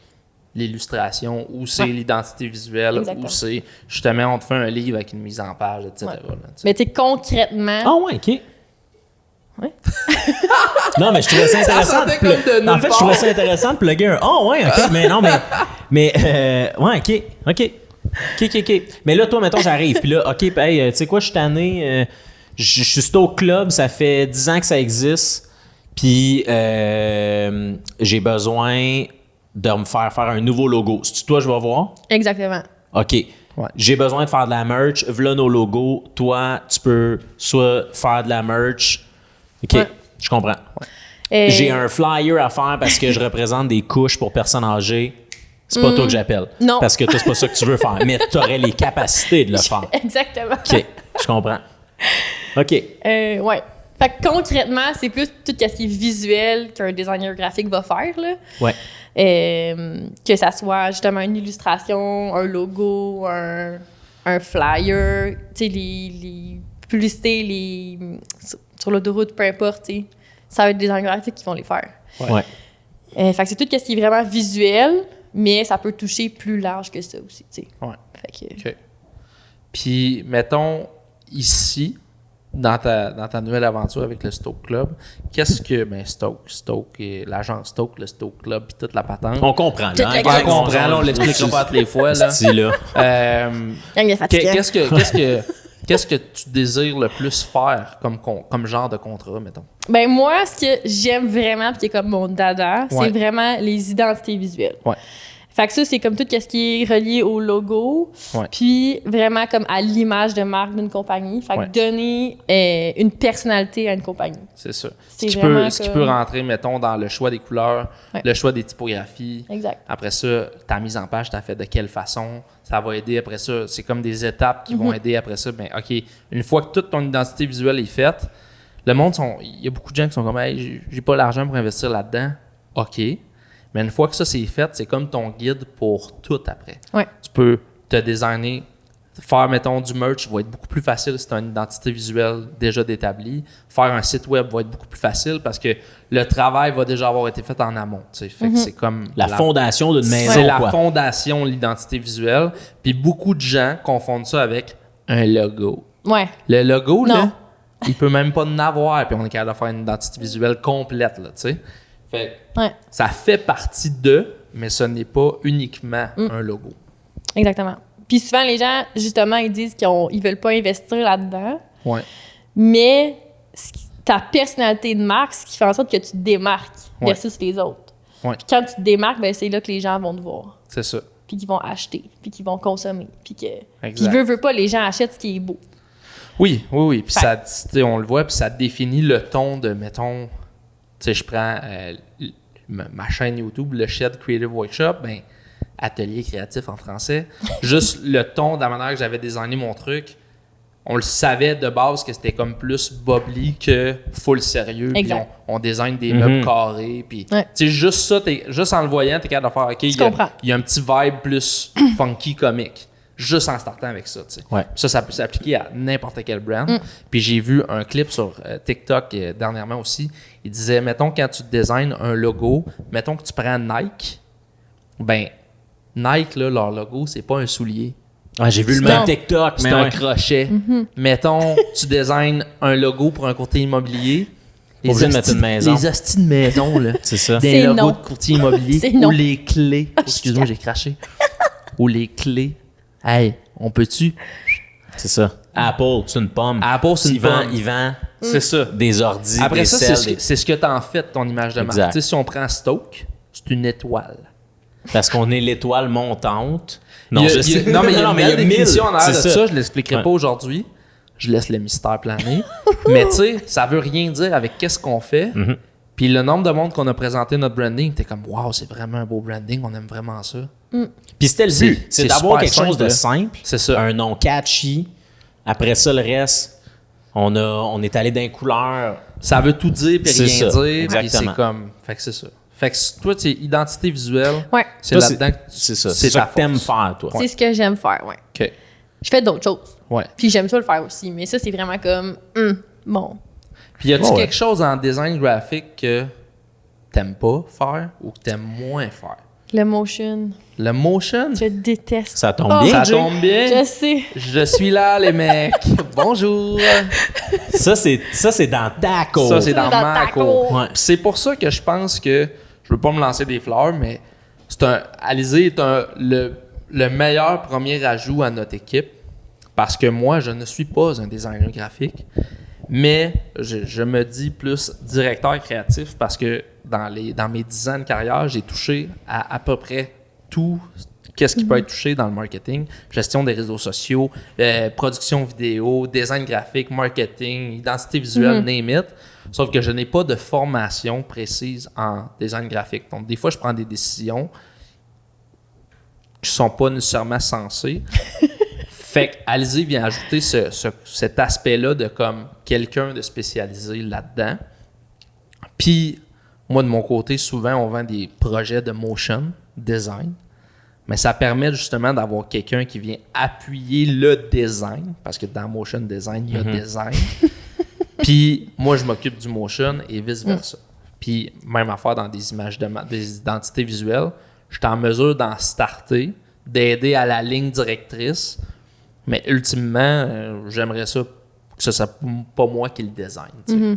l'illustration ou c'est Ouais. l'identité visuelle Exactement. ou c'est justement, on te fait un livre avec une mise en page, etc. Ouais. là, tu sais. Mais tu sais, concrètement, Ah ouais, OK. Ouais. Non, mais je trouvais ça intéressant. sortait comme de nulle En fait, je part. trouvais ça intéressant de plugger un. Oh, ouais, OK. Mais non, mais ouais, OK. OK. OK. Mais là, toi, mettons, j'arrive. Puis là, OK, hey, tu sais quoi, je suis tanné. Je suis Stoke Club, ça fait 10 ans que ça existe. Puis j'ai besoin de me faire un nouveau logo. C'est toi, je vais voir? Exactement. OK. Ouais. J'ai besoin de faire de la merch. Voilà nos logos. Toi, tu peux soit faire de la merch. OK, Ouais. je comprends. Et- J'ai un flyer à faire parce que je représente des couches pour personnes âgées. C'est pas toi que j'appelle. Non. Parce que toi, c'est pas ça que tu veux faire. Mais tu aurais les capacités de le faire. Exactement. OK, je comprends. OK. Ouais. Fait que concrètement, c'est plus tout ce qui est visuel qu'un designer graphique va faire, là. Ouais. Que ça soit justement une illustration, un logo, un flyer, tu sais, les publicités, sur l'autoroute, peu importe, tu sais. Ça va être des designers graphiques qui vont les faire. Ouais. Fait que c'est tout ce qui est vraiment visuel, mais ça peut toucher plus large que ça aussi, tu sais. Ouais. Fait que... OK. Puis, mettons, ici, dans ta nouvelle aventure avec le Stoke Club, qu'est-ce que... Ben, Stoke, et l'agence Stoke, le Stoke Club, puis toute la patente. On comprend, là. Toute la hein, gang. On comprend, là, on l'expliquera pas toutes les fois, là. Style, là. Gang de fatigants. Qu'est-ce que tu désires le plus faire comme genre de contrat, mettons? Ben moi, ce que j'aime vraiment, puis qui est comme mon dada, Ouais. c'est vraiment les identités visuelles. Ouais. Fait que ça, c'est comme tout ce qui est relié au logo, Ouais. puis vraiment comme à l'image de marque d'une compagnie. Fait que Ouais. donner une personnalité à une compagnie. C'est ça. C'est Ce vraiment qui comme- peut rentrer, mettons, dans le choix des couleurs, Ouais. le choix des typographies. Exact. Après ça, ta mise en page, tu as fait de quelle façon. Ça va aider après ça. C'est comme des étapes qui vont aider après ça. Ben, OK, une fois que toute ton identité visuelle est faite, le monde, il y a beaucoup de gens qui sont comme, hey, j'ai pas l'argent pour investir là-dedans. OK. Mais une fois que ça c'est fait, c'est comme ton guide pour tout après. Ouais. Tu peux te designer, faire, mettons, du merch va être beaucoup plus facile si tu as une identité visuelle déjà établie. Faire un site web va être beaucoup plus facile parce que le travail va déjà avoir été fait en amont. Tu sais. Fait que c'est comme La fondation d'une maison, c'est la quoi. fondation de l'identité visuelle. Puis beaucoup de gens confondent ça avec un logo. Ouais. Le logo, Non. là, il peut même pas en avoir, puis on est capable de faire une identité visuelle complète, là, tu sais. Fait que Ouais. ça fait partie de, mais ce n'est pas uniquement un logo. Exactement. Puis souvent, les gens, justement, ils disent qu'ils veulent pas investir là-dedans, Ouais. mais ta personnalité de marque, ce qui fait en sorte que tu te démarques Ouais. versus les autres. Ouais. Puis quand tu te démarques, ben, c'est là que les gens vont te voir. C'est ça. Puis qu'ils vont acheter, puis qu'ils vont consommer, puis que... Exact. Puis veut pas, les gens achètent ce qui est beau. Oui. Puis Fait- ça, tu sais, on le voit, puis ça définit le ton de, mettons, tu sais, je prends ma chaîne YouTube, le Shed Creative Workshop, ben, atelier créatif en français. Juste le ton de la manière que j'avais designé mon truc, on le savait de base que c'était comme plus bubbly que full sérieux. Puis Exact. on design des meubles carrés. Puis, Ouais. tu sais, juste ça, juste en le voyant, t'es capable de faire, OK, comprends. il y a un petit vibe plus funky, comique. Juste en startant avec ça, tu sais. Ouais. Ça peut s'appliquer à n'importe quel brand. Puis j'ai vu un clip sur TikTok dernièrement aussi. Il disait, mettons, quand tu designes un logo, mettons que tu prends Nike, ben, Nike, là, leur logo, c'est pas un soulier. Ah, j'ai vu le C'est même un- TikTok, C'est mais un ouais. crochet. Mettons, tu designs un logo pour un courtier immobilier. obligé de mettre une maison. Les hosties de maison, là. C'est ça. Des C'est logos non. de courtier immobilier. C'est non. Ou les clés. Oh, excuse-moi, j'ai craché. Ou les clés. Hey, on peut-tu? C'est ça. Apple, c'est une pomme. Apple, c'est une pomme. Il vend C'est ça. des ordis, Après des ça, selles, c'est ce que t'en fais de ton image de marque. Exact. Tu sais, si on prend Stoke, c'est une étoile. parce qu'on est l'étoile montante. Non, Non, je sais. non, mais il y a une belle définition en arrière de c'est ça. Je ne l'expliquerai Ouais. pas aujourd'hui. Je laisse le mystère planer. Mais tu sais, ça veut rien dire avec qu'est-ce qu'on fait. Mm-hmm. Puis le nombre de monde qu'on a présenté notre branding, t'es comme, waouh, c'est vraiment un beau branding, on aime vraiment ça. Puis c'était le but. C'est C'est d'avoir super quelque chose de simple, simple. C'est ça. Un nom catchy. Après ça, le reste, on est allé d'un couleur. Ça veut tout dire puis C'est rien ça, dire. Puis exactement. c'est comme. Fait que c'est ça. Fait que toi, tu identité visuelle, Ouais. c'est Toi, là-dedans que C'est ça. c'est C'est ça ta que t'aimes force. faire, toi. C'est ce que j'aime faire, ouais. OK. Je fais d'autres choses. Ouais. Puis j'aime ça le faire aussi, mais ça, c'est vraiment comme, bon. Puis y a-tu Ouais. quelque chose en design graphique que t'aimes pas faire ou que t'aimes moins faire? Le motion, Le motion, je déteste. Ça tombe Oh, bien, ça Jay. tombe bien. Je sais. Je suis là, les mecs. Bonjour. Ça, c'est dans ta cour. Ça, c'est dans dans ma ta cour. cour. Ouais. Puis c'est pour ça que je pense que je veux pas me lancer des fleurs, mais Alizé est le meilleur premier ajout à notre équipe, parce que moi, je ne suis pas un designer graphique, mais je me dis plus directeur créatif parce que dans mes 10 ans de carrière, j'ai touché à peu près tout qu'est-ce qui peut être touché dans le marketing, gestion des réseaux sociaux, production vidéo, design graphique, marketing, identité visuelle, name it. Sauf que je n'ai pas de formation précise en design graphique. Donc, des fois, je prends des décisions qui ne sont pas nécessairement sensées. Fait qu'Alizé vient ajouter cet aspect-là de comme quelqu'un de spécialisé là-dedans. Puis, moi, de mon côté, souvent, on vend des projets de motion design. Mais ça permet justement d'avoir quelqu'un qui vient appuyer le design, parce que dans motion design, il y a design. Puis, moi, je m'occupe du motion et vice-versa. Puis, même affaire dans des images, des identités visuelles, je suis en mesure d'en starter, d'aider à la ligne directrice. Mais ultimement, j'aimerais ça que ce soit pas moi qui le design,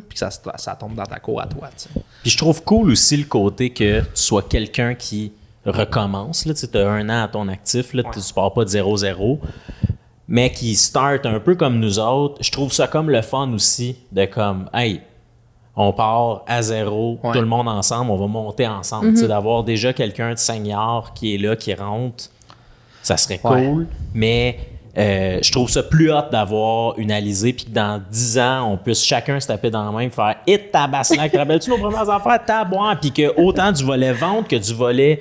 puis que ça tombe dans ta cour à toi. T'sais. Puis je trouve cool aussi le côté que tu sois quelqu'un qui recommence. Tu as 1 an à ton actif, là, tu pars pas de 0-0, mais qui start un peu comme nous autres. Je trouve ça comme le fun aussi de comme, hey, on part à 0, tout le monde ensemble, on va monter ensemble. Tu sais, d'avoir déjà quelqu'un de senior qui est là, qui rentre, ça serait cool, mais... je trouve ça plus hot d'avoir une Alizée puis que dans 10 ans, on puisse chacun se taper dans la main et faire « Hit ta basse-lac, te rappelles-tu nos premières affaires? Taboire! » Puis que autant du volet vente que du volet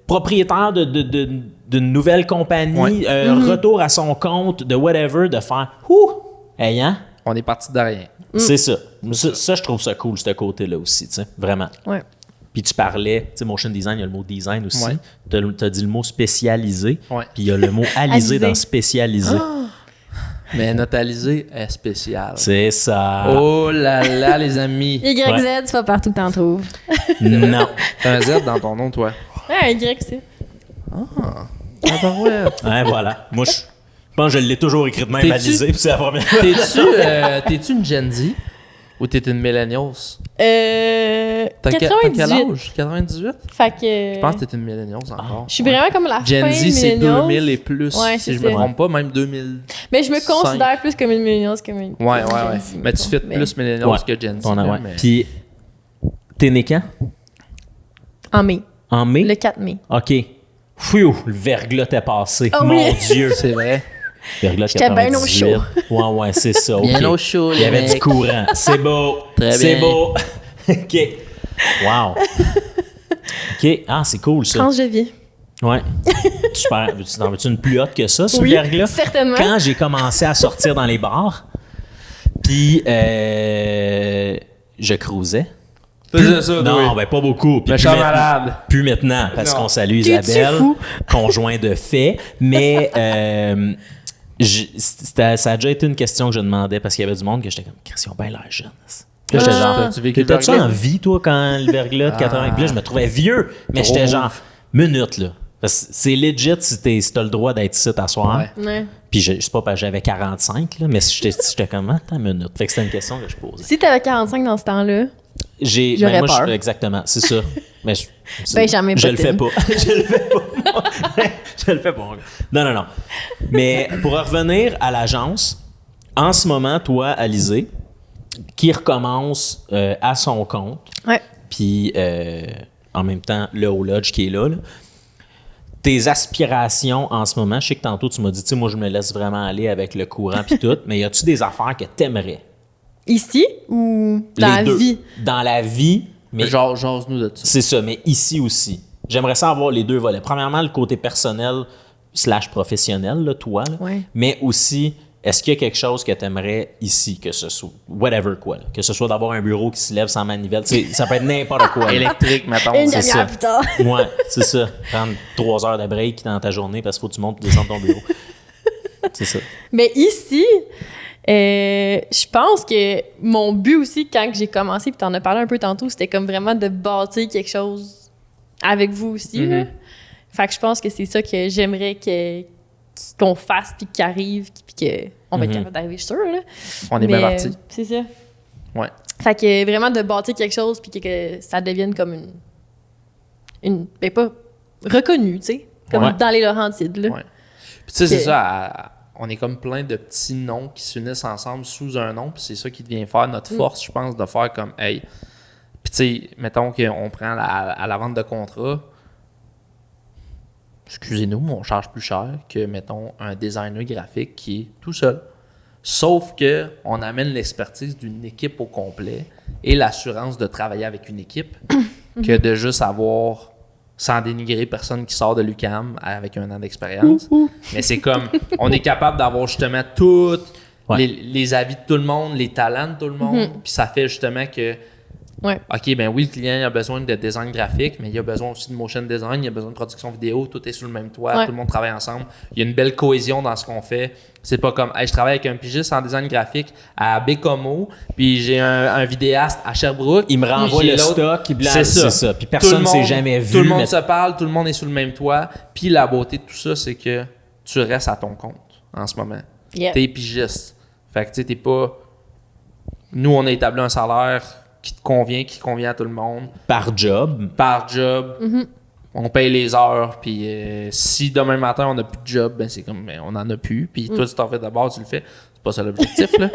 propriétaire d'une nouvelle compagnie, retour à son compte, de whatever, de faire « Ouh! Hey, hein? » On est parti de rien. C'est ça. Ça, je trouve ça cool, ce côté-là aussi, tu sais, vraiment. Ouais. Puis tu parlais, tu sais, motion design, il y a le mot design aussi. Ouais. Tu as dit le mot spécialisé. Ouais. Puis il y a le mot alisé Alizé. dans spécialisé. Mais notre Alizé est spécial. C'est ça. Oh là là, les amis. YZ, c'est pas partout que t'en trouves. Non. T'as un Z dans ton nom, toi. Ouais, un Y aussi. Ah bah ouais. Ouais, voilà. Moi, je pense que je l'ai toujours écrit de même T'es-tu- alisé, puis c'est la première fois. T'es-tu une Gen Z ou t'es une Millennials? T'as 98. quel âge? 98? Fait que... Je pense que t'es une Millennials encore. Je suis vraiment comme la Gen fin Z, c'est millennials. 2000 et plus. Ouais, si c'est je me ça. trompe pas, même 2000. Mais je me considère plus comme une millennials que une Ouais. Gen Z, Mais tu mettons. fais plus Millennials Ouais. que Gen Z. On a- là, ouais. mais- Puis, t'es né quand? En mai. En mai? Le 4 mai. OK. Pfiou, le verglas t'est passé. Oh Mon oui. Dieu. C'est vrai. Verglas J'étais bien au 98. chaud. Ouais, c'est ça. OK. Bien au chaud, Il y les avait du mecs. courant. C'est beau. Très C'est bien. beau. OK. Wow. OK. Ah, c'est cool, ça. Quand je vis. Ouais. Super. T'en veux-tu une plus haute que ça, ce Oui, verglas? certainement. Quand j'ai commencé à sortir dans les bars, puis je cruisais. Faisais ça, Non, toi. ben pas beaucoup. Puis Méchant plus maintenant- malade. Plus maintenant, parce Non. qu'on salue T'es-tu Isabelle, fou? conjoint de fait. Mais ça a déjà été une question que je demandais parce qu'il y avait du monde que j'étais comme, Christian, ben l'air jeune. Puis là, j'étais genre, T'as-tu vécu le t'étais-tu verglas? en vie, toi, quand le verglas de 80? Puis là, je me trouvais vieux, mais Trop j'étais ouf. genre, minute, là. Parce que c'est legit si t'as le droit d'être ici t'asseoir. Ouais. Ouais. Puis je sais pas, parce que j'avais 45, là, mais j'étais comme, attends une minute. Fait que c'était une question que je posais. Si t'avais 45 dans ce temps-là, J'aurais J'aurais moi, peur. exactement, c'est ça. Mais Benjamin je le fais Potin. pas. Je le fais pas. moi. Je le fais pas. Non. Mais pour revenir à l'agence, en ce moment, toi, Alizé, qui recommence à son compte, ouais. puis en même temps, le Haut Lodge qui est là, tes aspirations en ce moment, je sais que tantôt tu m'as dit, tu sais, moi je me laisse vraiment aller avec le courant puis tout, mais y a-tu des affaires que t'aimerais? Ici ou dans Les la deux. vie? Dans la vie, mais Genre, jase-nous de ça. c'est ça, mais ici aussi. J'aimerais ça avoir les deux volets. Premièrement, le côté personnel / professionnel, là, toi, là. Ouais. Mais aussi, est-ce qu'il y a quelque chose que tu aimerais ici, que ce soit, whatever quoi, là. Que ce soit d'avoir un bureau qui se lève sans manivelle, tu sais, ça peut être n'importe quoi. là. Électrique, mettons. Une c'est ça. demi-heure plus tard. Ouais, c'est ça. Prendre 3 heures de break dans ta journée parce qu'il faut que tu montes et descends ton bureau. C'est ça. Mais ici, je pense que mon but aussi, quand j'ai commencé, puis t'en as parlé un peu tantôt, c'était comme vraiment de bâtir quelque chose avec vous aussi. là. Fait que je pense que c'est ça que j'aimerais qu'on fasse, puis qu'il arrive, puis qu'on va être capable d'arriver, je suis sûre. Là. On est bien Mais, parti. C'est ça. Ouais. Fait que vraiment de bâtir quelque chose, puis que ça devienne comme une ben pas reconnu, tu sais, comme Ouais. dans les Laurentides, là. Ouais. Puis tu sais, c'est Que- ça, on est comme plein de petits noms qui s'unissent ensemble sous un nom, puis c'est ça qui devient faire notre force, je pense, de faire comme, hey. Puis tu sais, mettons qu'on prend à la vente de contrat, excusez-nous, mais on charge plus cher que, mettons, un designer graphique qui est tout seul. Sauf que on amène l'expertise d'une équipe au complet et l'assurance de travailler avec une équipe que de juste avoir, sans dénigrer personne qui sort de l'UQAM avec un an d'expérience. Mais c'est comme, on est capable d'avoir justement toutes Ouais. les avis de tout le monde, les talents de tout le monde. Puis ça fait justement que, Ouais. OK, ben oui, le client a besoin de design graphique, mais il a besoin aussi de motion design, il a besoin de production vidéo, tout est sous le même toit, Ouais. tout le monde travaille ensemble. Il y a une belle cohésion dans ce qu'on fait. C'est pas comme, hey, je travaille avec un pigiste en design graphique à Bécomo, puis j'ai un vidéaste à Sherbrooke. Il me renvoie J'ai le l'autre. stock, puis C'est ça. Puis Tout personne le ne s'est monde- jamais vu. Tout le monde mais- se parle, tout le monde est sous le même toit. Puis la beauté de tout ça, c'est que tu restes à ton compte en ce moment. Yeah. T'es pigiste. Fait que tu sais, t'es pas. Nous, on a établi un salaire qui te convient, qui convient à tout le monde. Par job. Par job, on paye les heures. Puis si demain matin, on n'a plus de job, ben c'est comme, ben, on en a plus. Puis toi, tu t'en fais d'abord, tu le fais. C'est pas ça l'objectif, là.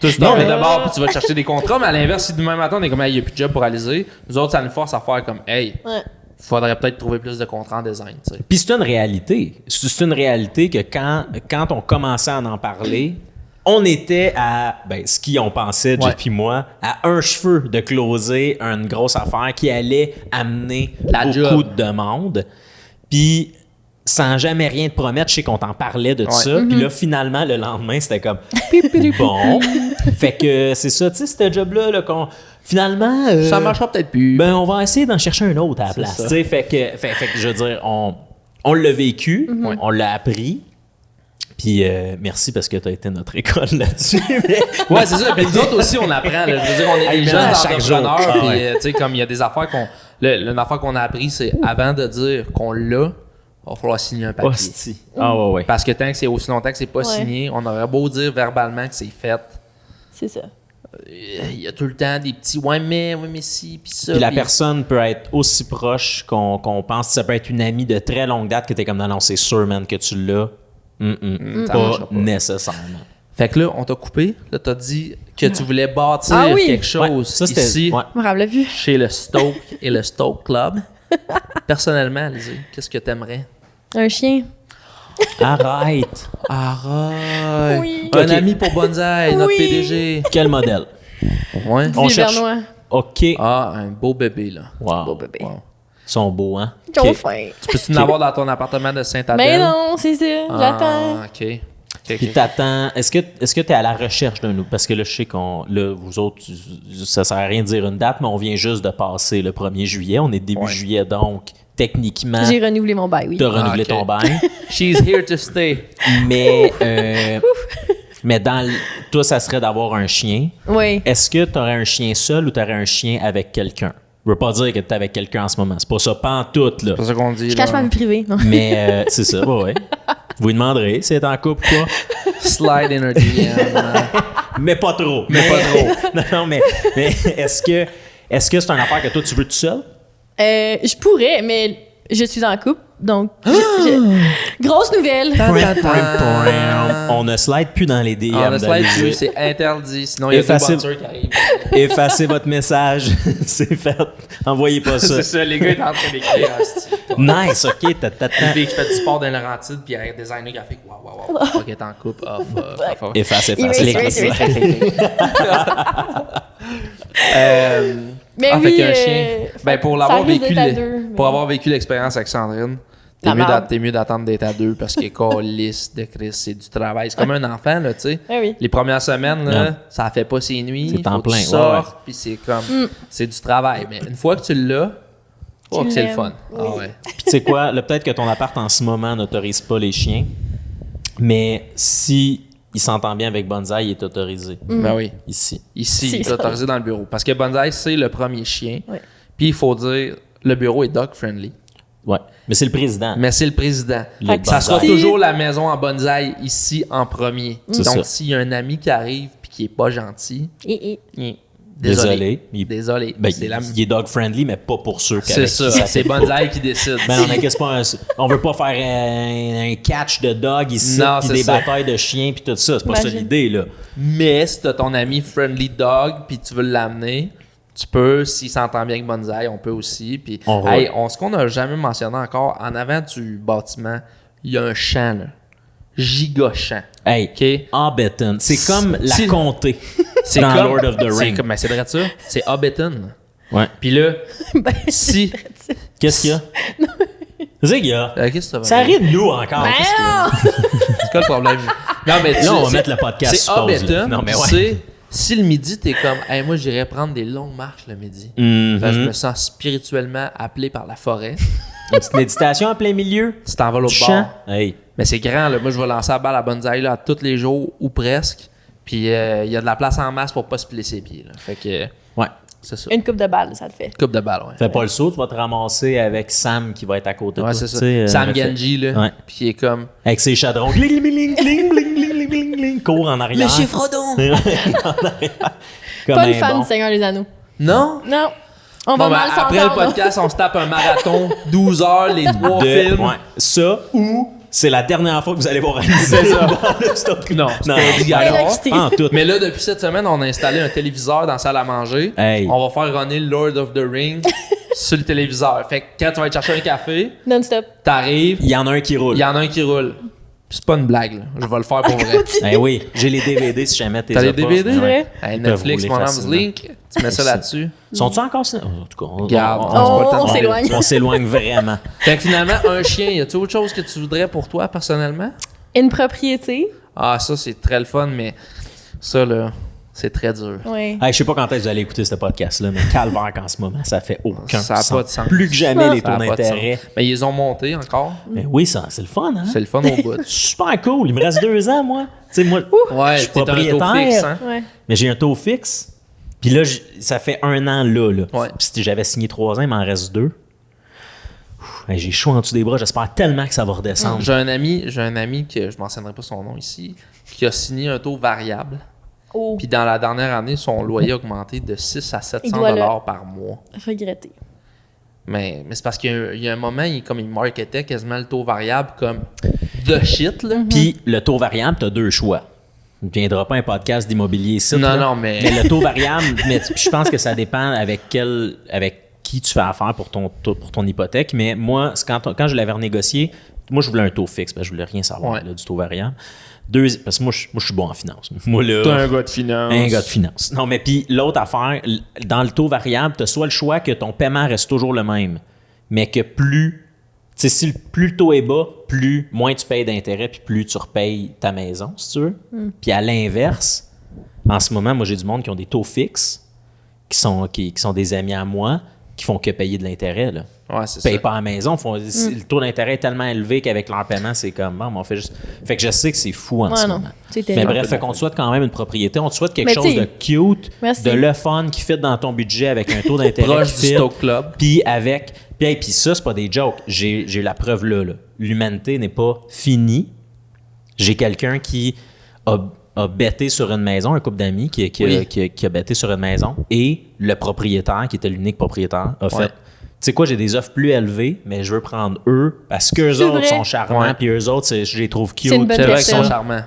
Toi, tu t'en fais d'abord, puis tu vas te chercher des contrats. Mais à l'inverse, si demain matin, on est comme, il n'y a plus de job pour réaliser, nous autres, ça nous force à faire comme, hey, Ouais. faudrait peut-être trouver plus de contrats en design, tu sais. Puis c'est une réalité. C'est une réalité que quand on commençait à en parler, on était à, ce qu'on pensait, Jeff Ouais. puis moi, à un cheveu de closer une grosse affaire qui allait amener La beaucoup job. de demande. Puis sans jamais rien te promettre, je sais qu'on t'en parlait de ça. Puis là, finalement, le lendemain, c'était comme bon. Fait que c'est ça, tu sais, ce job-là, là, finalement. Ça marchera peut-être plus. Ben, on va essayer d'en chercher un autre à la C'est place. ça. tu sais. Fait que, je veux dire, on l'a vécu, on l'a appris. Puis merci parce que tu as été notre école là-dessus. mais- Ouais, c'est ça. Puis nous autres aussi, on apprend. Là. Je veux dire, on est Hey, des man, jeunes à chaque jour. entrepreneurs. Ah Puis, ouais. tu sais, comme il y a des affaires une affaire qu'on a appris, c'est avant de dire qu'on l'a, il va falloir signer un papier. Hostie. Ah ouais, ouais. Parce que tant que c'est aussi longtemps que c'est pas Ouais. signé, on aurait beau dire verbalement que c'est fait. C'est ça. Il y a tout le temps des petits ouais, mais si, puis ça. Puis la puis- personne peut être aussi proche qu'on pense. Ça peut être une amie de très longue date que tu es comme non, c'est sûr, man, que tu l'as. ça Pas marchera pas. nécessairement. Fait que là, on t'a coupé. Là, t'as dit que tu voulais bâtir Ah oui. quelque chose Ouais, ça, c'était- ici, ouais. Je me rappelle plus. chez le Stoke et le Stoke Club. Personnellement, Alizé, qu'est-ce que t'aimerais? Un chien. Arrête. Arrête! Oui. Un Ok. ami pour Bonsaï, notre Oui. PDG. Quel modèle? Ouais. On Vive cherche- Bernois. OK. Ah, un beau bébé, là. Wow. Beau bébé. Wow. Ils sont beaux, hein? Ils ont OK. faim. Peux-tu en avoir dans ton appartement de Saint-Adèle? Mais non, c'est ça. J'attends. Ah, OK. OK, Puis OK. t'attends. Est-ce que tu es à la recherche d'un autre? Parce que là, je sais là, vous autres, ça sert à rien de dire une date, mais on vient juste de passer le 1er juillet. On est début Ouais. juillet, donc techniquement, J'ai renouvelé mon bail, oui. tu as renouvelé ok. ton bail. She's here to stay. mais toi, ça serait d'avoir un chien. Oui. Est-ce que tu aurais un chien seul ou tu aurais un chien avec quelqu'un? Je veux pas dire que tu es avec quelqu'un en ce moment. C'est pas ça, pas en tout, là. C'est pas ça qu'on dit. Je cache ma vie privée. Non. Mais c'est ça, ouais. Vous lui demanderez si elle est en couple ou pas. Slide in her DM. Mais pas trop. Mais pas trop. non, mais est-ce que c'est une affaire que toi, tu veux tout seul? Je pourrais, mais je suis en couple, donc. Grosse nouvelle. On ne slide plus dans les DM. On a slide d'Alizé. dessus, c'est interdit. Sinon, il y a Effacez- deux boxers qui arrivent. Effacez votre message. C'est fait. Envoyez pas ça. C'est ça, les gars étaient en train d'écrire. hostie. Nice, OK. Une fille qui fait du sport dans Laurentide, puis elle est designer graphique. Waouh. Ok, elle est en couple. Off. Efface. Erase, erase, Mais Ah, oui. fait qu'un chien. Ben, pour ça l'avoir risque vécu, d'être à deux, mais- pour avoir vécu l'expérience avec Sandrine, La merde. t'es mieux d'attendre d'être à deux parce qu'il est lisse de Chris, c'est du travail. C'est comme un enfant, là, tu sais. Ah oui. Les premières semaines, là, Ouais. ça fait pas ses nuits. C'est temps faut que tu plein, ouais, sortes, puis c'est comme. C'est du travail. Mais une fois que tu l'as, oh, Tu que c'est le l'aimes. fun. Oui. Ah ouais. Puis tu sais quoi? Là, peut-être que ton appart en ce moment n'autorise pas les chiens. Mais si il s'entend bien avec Bonsaï, il est autorisé. Ben oui. Ici. Ici, Si, il est ça. autorisé dans le bureau. Parce que Bonsaï, c'est le premier chien. Ouais. Puis il faut dire, le bureau est dog-friendly. Ouais. Mais c'est le président. Mais c'est le président. Les Ça bonsaïs. sera toujours la maison en bonsaï ici en premier. C'est Donc, ça. s'il y a un ami qui arrive puis qui est pas gentil, Et- il Désolé. Désolé. Ben, C'est la- il est dog-friendly, mais pas pour ceux qui C'est ça. C'est Bonsaï qui décide. Ben non, mais qu'est-ce pas on veut pas faire un catch de dog ici, Non, puis c'est des ça. batailles de chiens, puis tout ça. C'est pas ça Imagine. l'idée, là. Mais si t'as ton ami Friendly Dog puis tu veux l'amener, tu peux. S'il s'entend bien avec Bonsaï, on peut aussi. Puis, On ce qu'on n'a jamais mentionné encore, en avant du bâtiment, il y a un champ, là. Giga champ. Hey, OK? Hobbiton, c'est comme la C'est- comté C'est dans comme, Lord of the c'est Rings. comme- ben, c'est vrai de ça. C'est Hobbiton. Ouais. Puis là, Ben, si. Qu'est-ce qu'il y a? C'est qu'il y a? Qu'est-ce que ça Ça va rit de nous encore. Ben Qu'est-ce qu'il y a? non! C'est quoi le problème? Non, mais Là, on va c'est- mettre le podcast C'est sur pause, là. Hobbiton. Non, mais puis ouais. c'est si le midi, t'es comme, hey, moi, j'irais prendre des longues marches le midi. Mhm. Là, je me sens spirituellement appelé par la forêt. Une petite méditation en plein milieu. Tu t'en vas Du l'autre chant. bord. Hey. Mais c'est grand, là. Moi, je vais lancer la balle à Bonsaï là, tous les jours ou presque. Puis il y a de la place en masse pour pas se placer les pieds. Là. Fait que Ouais. c'est ça. Une coupe de balle, ça le fait. Coupe de balle, ouais. Fais pas le saut, tu vas te ramasser avec Sam qui va être à côté de Ouais, toi. c'est tu ça. sais, Sam fait- Genji, là. Ouais. Puis il est comme. Avec ses chaudrons. Gling, gling, gling, gling, gling, gling, gling, gling, court en arrière. Frodon! Comme Pas un une fan bon. du Seigneur des Anneaux. Non? Non. On Bon, va ben, mal après le s'entendre. podcast, on se tape un marathon, 12 heures, les 3 films. Ouais. Ça, ou c'est la dernière fois que vous allez voir réaliser ça. le stop. Non, c'est pas obligatoire. Relaxé. Pas en tout. Mais là, depuis cette semaine, on a installé un téléviseur dans la salle à manger. Hey. On va faire runner Lord of the Rings sur le téléviseur. Fait que quand tu vas aller chercher un café, Non-stop. t'arrives, Il y en a un qui roule. il y en a un qui roule. Puis c'est pas une blague, là. Je vais le faire pour vrai. Eh oui, j'ai les DVD si jamais t'es T'as les DVD? vrai? Hey, Ils peuvent Netflix, rouler mon arm's facilement. link, tu mets ça là-dessus. Sont-ils encore ça? En tout cas, Regarde, on s'éloigne. On s'éloigne vraiment. Fait que finalement, un chien, y a-tu autre chose que tu voudrais pour toi personnellement? Une propriété. Ah, ça, c'est très le fun, mais ça, là, c'est très dur. Oui. Hey, je sais pas quand est-ce que vous allez écouter ce podcast-là, mais calvaire qu'en ce moment, ça fait aucun Ça a sens. pas de sens. Plus que jamais, les Ça a taux pas de d'intérêt. sens. Mais ils ont monté encore. Mais oui, ça, c'est le fun, hein? C'est le fun au bout. Super cool. Il me reste 2 ans, moi. Tu sais, moi, Ouais, je suis t'es un taux propriétaire, fixe, hein? Ouais. mais j'ai un taux fixe. Puis là, ça fait 1 an là. Ouais. Puis si j'avais signé 3 ans, il m'en reste 2. Hey, j'ai chaud en dessous des bras. J'espère tellement que ça va redescendre. J'ai un ami que je mentionnerai pas son nom ici, qui a signé un taux variable. Oh, Puis dans la dernière année, son loyer a augmenté de 6 à 700 doit dollars par mois. regretter. Mais c'est parce qu'il y a un moment, il marketait quasiment le taux variable comme the shit, là. Puis le taux variable, tu as 2 choix. Il ne viendra pas un podcast d'immobilier ici. Non, là. non, mais- le taux variable, mais je pense que ça dépend avec qui tu fais affaire pour ton hypothèque. Mais moi, quand je l'avais renégocié, moi, je voulais un taux fixe, parce que je voulais rien savoir Ouais. là, du taux variable. Parce que moi, je suis bon en finance. Moi, là, T'es un gars de finance. un gars de finance. Non, mais puis l'autre affaire, dans le taux variable, tu as soit le choix que ton paiement reste toujours le même, mais que plus le taux est bas, moins tu payes d'intérêt, puis plus tu repayes ta maison, si tu veux. Puis à l'inverse, en ce moment, moi, j'ai du monde qui ont des taux fixes, qui sont des amis à moi, qui font que payer de l'intérêt, là. Ouais, c'est Ils payent ça. pas à la maison. Le taux d'intérêt est tellement élevé qu'avec leur paiement, c'est comme, bon, on fait juste. Fait que je sais que c'est fou en Ouais, ce non. moment. C'est Mais terrible. bref, fait qu'on te souhaite quand même une propriété. On te souhaite quelque Mais chose t'sais, de cute, merci. de le fun, qui fit dans ton budget avec un taux d'intérêt Proche qui du fit. Stoke Club. Puis avec. Puis ça, c'est pas des jokes. J'ai la preuve là. L'humanité n'est pas finie. J'ai quelqu'un qui a betté sur une maison, un couple d'amis qui a betté sur une maison, et le propriétaire, qui était l'unique propriétaire, a fait. Tu sais quoi, j'ai des offres plus élevées, mais je veux prendre eux parce qu'eux C'est autres vrai. sont charmants, Ouais. puis eux autres, je les trouve cute. C'est une bonne C'est vrai qu'ils sont personne. charmants.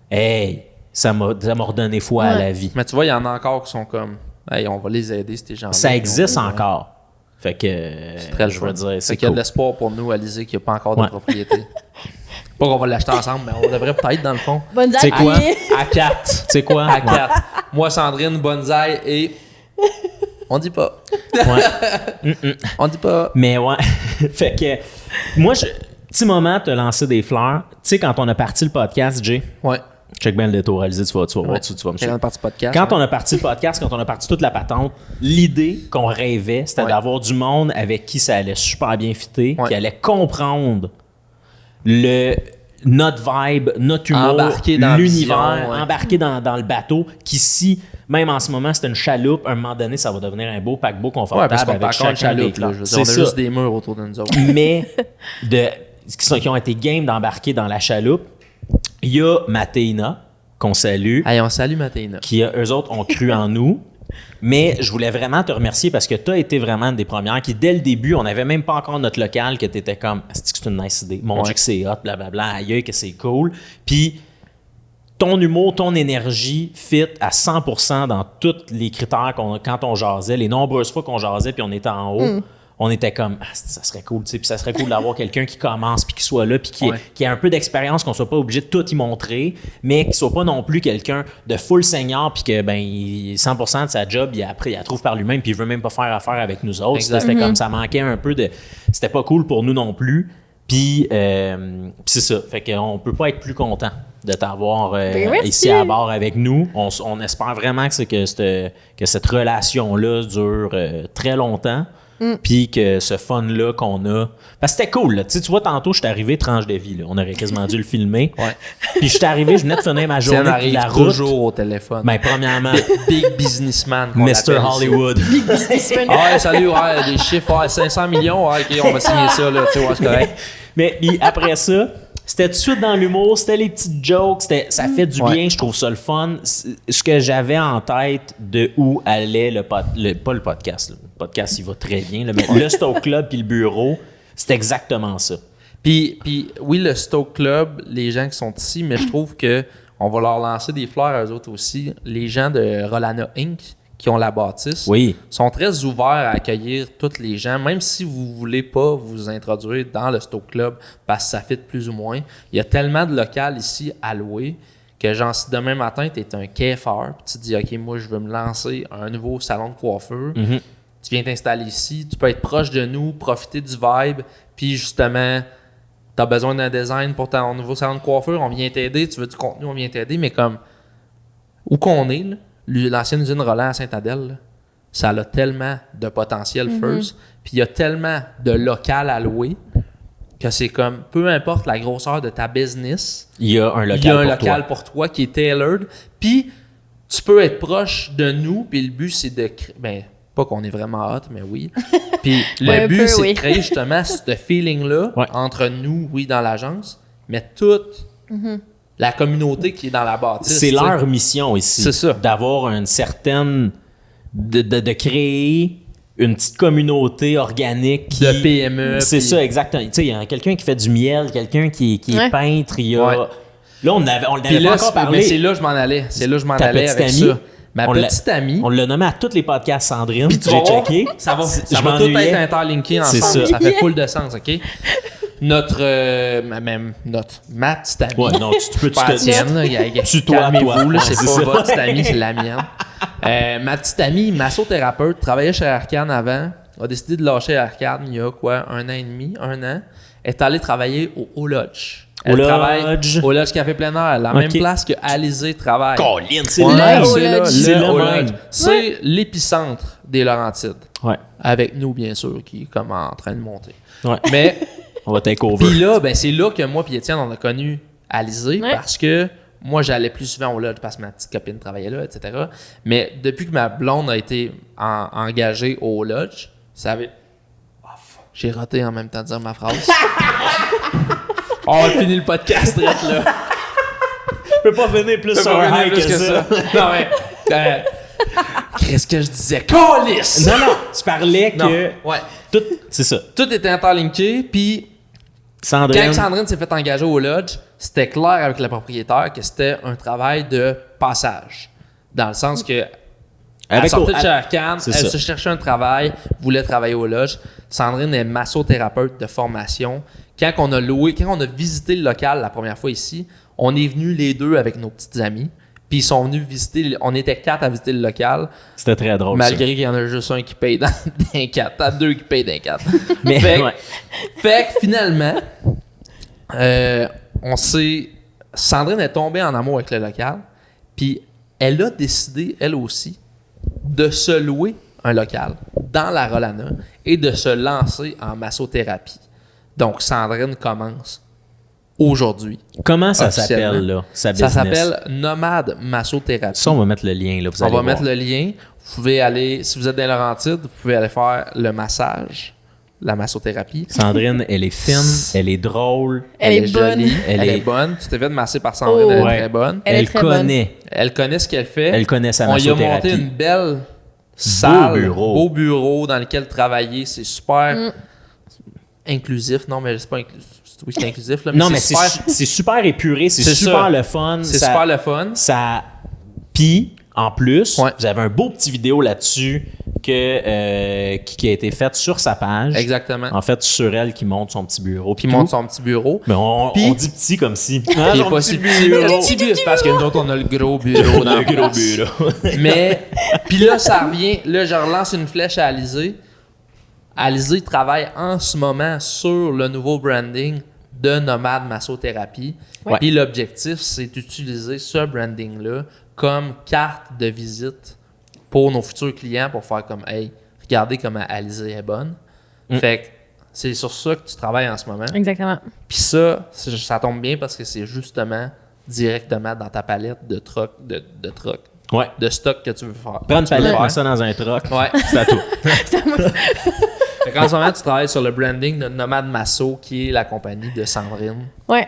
Hey, ça m'a redonné foi à Ouais. la vie. Mais tu vois, il y en a encore qui sont comme, hey, on va les aider, ces gens-là. Ça existe Ouais. encore. Fait que, Très le je fun. veux dire, Fait c'est qu'il y a cool. de l'espoir pour nous, Alizé, qu'il n'y a pas encore de Ouais. propriété. Pas qu'on va l'acheter ensemble, mais on devrait peut-être, dans le fond. Bonne C'est quoi? À 4. Tu sais quoi? À 4. Moi, Sandrine, Bonsaï et. On dit pas. Ouais. On dit pas. Mais ouais. Fait que, moi, petit moment, te lancer des fleurs. Tu sais, quand on a parti le podcast, Jay, Ouais. check bien le détour, Alizé, tu vas voir, Ouais. tu vas me C'est suivre. une partie podcast. Quand on a parti le podcast, quand on a parti toute la patente, l'idée qu'on rêvait, c'était Ouais. d'avoir du monde avec qui ça allait super bien fitter, Ouais. qui allait comprendre notre vibe, notre humour, Embarquer dans l'univers, la vision, ouais. embarquer dans le bateau, qui si, même en ce moment, c'était une chaloupe, à un moment donné, ça va devenir un beau paquebot Ouais, confortable parce qu'on avec parle encore de chacun des chaloupe, là. plans. Je veux dire, C'est on a ça. juste des murs autour de nous autres. Mais qui ont été game d'embarquer dans la chaloupe, il y a Mathéina, qu'on salue, Hey, on salue Mathéina. eux autres ont cru en nous. Mais je voulais vraiment te remercier parce que tu as été vraiment une des premières qui, dès le début, on n'avait même pas encore notre local, que tu étais comme « c'est une nice idée, mon Dieu que c'est hot, blablabla, aïe que c'est cool ». Puis ton humour, ton énergie fit à 100% dans tous les critères quand on jasait, les nombreuses fois qu'on jasait puis on était en haut. On était comme, ça serait cool, tu sais, puis ça serait cool d'avoir quelqu'un qui commence, puis qui soit là, puis qui ait un peu d'expérience, qu'on soit pas obligé de tout y montrer, mais qui soit pas non plus quelqu'un de full senior, puis que, 100% de sa job, il la trouve par lui-même, puis il veut même pas faire affaire avec nous autres. C'était comme, ça manquait un peu de... C'était pas cool pour nous non plus, puis c'est ça. Fait qu'on peut pas être plus content de t'avoir ici à bord avec nous. On espère vraiment que cette relation-là dure très longtemps. Puis que ce fun-là qu'on a... Parce que c'était cool, là. Tu vois, tantôt, je suis arrivé, tranche de vie, là. On aurait quasiment dû le filmer. Puis je suis arrivé, je venais de finir ma journée de la route. Toujours au téléphone. Premièrement... Big businessman. Mr. Hollywood. Big businessman. Salut, des chiffres, 500 millions, OK, on va signer ça, là, tu vois, c'est correct. Mais puis après ça... C'était tout de suite dans l'humour, c'était les petites jokes, ça fait du bien, je trouve ça le fun. Ce que j'avais en tête de où allait pas le podcast. Le podcast, il va très bien, mais le Stoke Club puis le bureau, c'est exactement ça. Puis oui, le Stoke Club, les gens qui sont ici, mais je trouve que on va leur lancer des fleurs à eux autres aussi. Les gens de Rolana Inc., qui ont la bâtisse, sont très ouverts à accueillir tous les gens, même si vous ne voulez pas vous introduire dans le Stoke Club parce que ça fit plus ou moins. Il y a tellement de locales ici à louer que genre si demain matin, tu es un coiffeur puis tu te dis « OK, moi, je veux me lancer un nouveau salon de coiffure tu viens t'installer ici, tu peux être proche de nous, profiter du vibe, puis justement, tu as besoin d'un design pour ton nouveau salon de coiffure, on vient t'aider, tu veux du contenu, on vient t'aider, mais comme où qu'on est, là, l'ancienne usine Roland à Saint-Adèle, là, ça a tellement de potentiel first, puis il y a tellement de local à louer que c'est comme, peu importe la grosseur de ta business, il y a un local, pour toi qui est tailored, puis tu peux être proche de nous, puis le but c'est de pas qu'on est vraiment hot, mais oui. Puis le but c'est de créer justement ce feeling-là entre nous, dans l'agence, mais toute la communauté qui est dans la bâtisse. C'est leur mission ici. C'est ça. D'avoir une certaine... De créer une petite communauté organique de PME. C'est ça, exactement. Tu sais, il y a quelqu'un qui fait du miel, quelqu'un qui est peintre, il y a... Là, on l'avait pas encore parlé. Mais c'est là que je m'en allais. C'est là que je m'en allais avec ça. Ma petite amie. On l'a nommé à tous les podcasts, Sandrine. Puis j'ai checké. Ça va tout être interlinké ensemble. Ça fait full de sens, OK? Ma petite amie. Ouais, non, tu peux pas la tienne, calmez-vous, là, c'est pas votre petite amie, c'est la mienne. Ma petite amie, massothérapeute, travaillait chez Arcane avant, a décidé de lâcher Arcane il y a un an et demi, un an. Elle est allée travailler au Lodge. Elle travaille au Lodge Café Plein Air, la même place que Alizé travaille. Colin, c'est le Lodge. C'est l'épicentre des Laurentides. Ouais. Avec nous, bien sûr, qui est comme en train de monter. Ouais. Mais on va take over. Puis là, c'est là que moi et Étienne, on a connu Alizé parce que moi, j'allais plus souvent au Lodge parce que ma petite copine travaillait là, etc. Mais depuis que ma blonde a été engagée au Lodge, ça avait... Oh, j'ai raté en même temps de dire ma phrase. On va finir le podcast, là. Je peux pas venir plus sur un high que ça. Non, mais... Qu'est-ce que je disais? Calice! Non, tu parlais que... Ouais. Tout, c'est ça. Tout était interlinké, puis... Quand Sandrine s'est fait engager au Lodge, c'était clair avec le propriétaire que c'était un travail de passage. Dans le sens que elle sortait de chez Arcane, elle se cherchait un travail, voulait travailler au Lodge. Sandrine est massothérapeute de formation. Quand on a visité le local la première fois ici, on est venus les deux avec nos petites amies. Puis ils sont venus visiter, on était 4 à visiter le local. C'était très drôle. Malgré qu'il y en a juste un qui paye d'un 4. T'as 2 qui payent d'un 4. Mais fait que finalement, Sandrine est tombée en amour avec le local. Puis elle a décidé, elle aussi, de se louer un local dans la Rolana et de se lancer en massothérapie. Donc Sandrine commence aujourd'hui. Comment ça s'appelle, là, sa business? Ça s'appelle Nomade Massothérapie. Ça, on va mettre le lien, là. On va mettre le lien. Vous pouvez aller, si vous êtes dans Laurentides, vous pouvez aller faire le massage, la massothérapie. Sandrine, elle est fine, elle est drôle, elle est jolie, bonne. elle est bonne. Tu t'es fait masser par Sandrine, elle est très bonne. Elle connaît. Elle connaît ce qu'elle fait. Elle connaît sa massothérapie. On lui a monté une belle salle, beau bureau dans lequel travailler. C'est super inclusif. Non, mais c'est pas inclusif. Oui, c'est inclusif. Là, mais non, mais c'est super épuré, c'est super ça. le fun. C'est super le fun. Puis, en plus, Ouais. vous avez un beau petit vidéo là-dessus qui a été faite sur sa page. Exactement. En fait, sur elle qui monte son petit bureau. Qui monte son petit bureau. Mais on dit petit comme si. Ah, Il est son pas petit si petit. bureau. Petit bureau. Parce que nous autres, on a le gros bureau dans Le gros bureau. Mais, puis là, ça revient. Là, je relance une flèche à Alizé. Alizé travaille en ce moment sur le nouveau branding de Nomade Massothérapie. Ouais. Puis l'objectif, c'est d'utiliser ce branding-là comme carte de visite pour nos futurs clients pour faire comme, hey, regardez comment Alizé est bonne. Fait que c'est sur ça que tu travailles en ce moment. Exactement. Puis ça tombe bien parce que c'est justement directement dans ta palette de trucs, de trucs, Ouais. de stock que tu veux faire. Prends une Tu veux palette, faire. mets ça dans un truck. Ouais. C'est à tout. Fait qu'en ce moment, tu travailles sur le branding de Nomade Masso, qui est la compagnie de Sandrine. Ouais.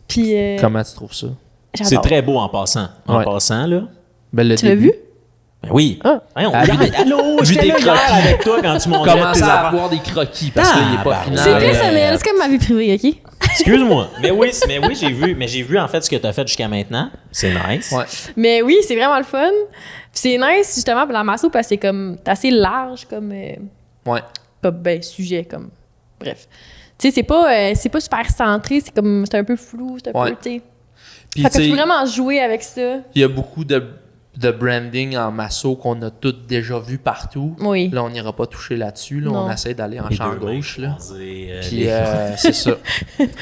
Puis. Comment tu trouves ça? C'est j'adore. très beau en passant. En Ouais. passant, là. Ben, le Tu l'as début. vu? Ben oui. Ah. Voyons, Ah, vu des- allô, vu j'étais des là hier croquis. avec toi quand tu montrais tes Commencer à affaires. avoir des croquis parce qu'il n'est pas bah, final. C'est ouais. personnel, c'est comme ma vie privée, OK? Excuse-moi. Mais oui, j'ai vu en fait ce que tu as fait jusqu'à maintenant. C'est nice. Ouais. Mais oui, c'est vraiment le fun. Puis c'est nice, justement, pour la masso, parce que c'est comme. C'est assez large comme. Ouais. Sujet, comme. Bref. Tu sais, c'est pas super centré, c'est comme. C'est un peu flou, c'est un Ouais. peu. Tu sais. Puis, Fait que tu tu sais, peux vraiment jouer avec ça. il y a beaucoup de branding en masso qu'on a tous déjà vu partout. Oui. Là, on n'ira pas toucher là-dessus. Là. Non. On essaie d'aller en Les champ deux gauche. mains Là. croisées, Puis c'est ça.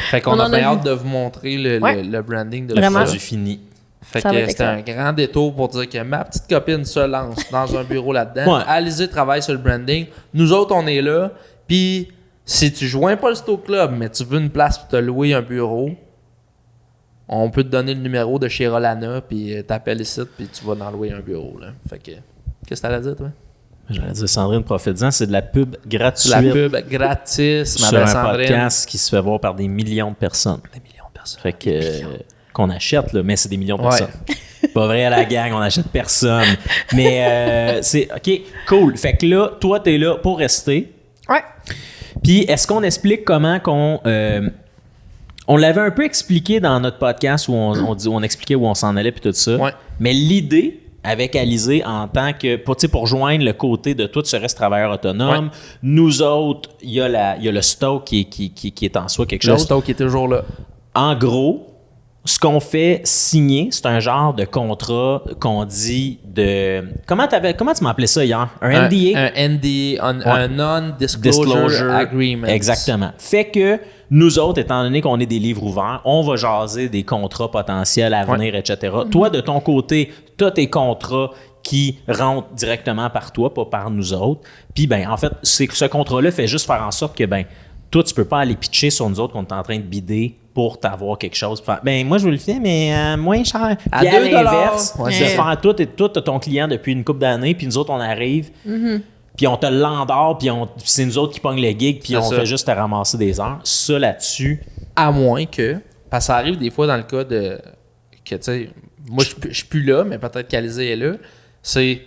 Fait qu'on On a en a bien vu. hâte de vous montrer Ouais. le branding de Vraiment. ça. rendu fini. Fait Ça va que être c'était un grand détour pour dire que ma petite copine se lance dans un bureau là-dedans. Ouais. Alizé travaille sur le branding. Nous autres, on est là. Puis si tu joins pas le Stoke Club, mais tu veux une place pour te louer un bureau, on peut te donner le numéro de chez Rolana, puis t'appelles ici, puis tu vas en louer un bureau. Là. Fait que, qu'est-ce que t'as à dire, toi? J'allais dire Sandrine Profites-en, c'est de la pub gratuite La pub gratis, ma sur belle un Sandrine. podcast qui se fait voir par des millions de personnes. Des millions de personnes. Fait que qu'on achète, là, mais c'est des millions de Ouais. personnes. Pas vrai à la gang, on achète personne. Mais c'est OK, cool. Fait que là, toi, t'es là pour rester. Ouais. Puis est-ce qu'on explique comment qu'on on l'avait un peu expliqué dans notre podcast où on expliquait où on s'en allait puis tout ça. Ouais. Mais l'idée avec Alizé en tant que pour joindre le côté de toi tu restes travailleur autonome, nous autres, il y a le stock qui est en soi quelque Le chose. Stoke est toujours là. En gros, ce qu'on fait signer, c'est un genre de contrat qu'on dit de comment tu m'appelais ça hier? Un NDA? Un NDA, un Non-Disclosure Agreement. Exactement. Fait que nous autres, étant donné qu'on est des livres ouverts, on va jaser des contrats potentiels à venir, etc. Toi, de ton côté, tu as tes contrats qui rentrent directement par toi, pas par nous autres. Puis, ben, en fait, c'est que ce contrat-là fait juste faire en sorte que, ben, toi, tu peux pas aller pitcher sur nous autres qu'on est en train de bider pour t'avoir quelque chose. Faire, ben, moi, je veux le faire, mais moins cher. À Puis 2 l'inverse, $. Ouais, de c'est ça. faire tout et tout, t'as ton client depuis une couple d'années, puis nous autres, on arrive, puis on te l'endort, puis c'est nous autres qui pognent le gig, puis C'est on ça. fait juste te ramasser des heures. Ça, là-dessus, À moins que, parce que ça arrive des fois dans le cas de, que tu sais, moi je suis plus là, mais peut-être qu'Alizé est là, c'est,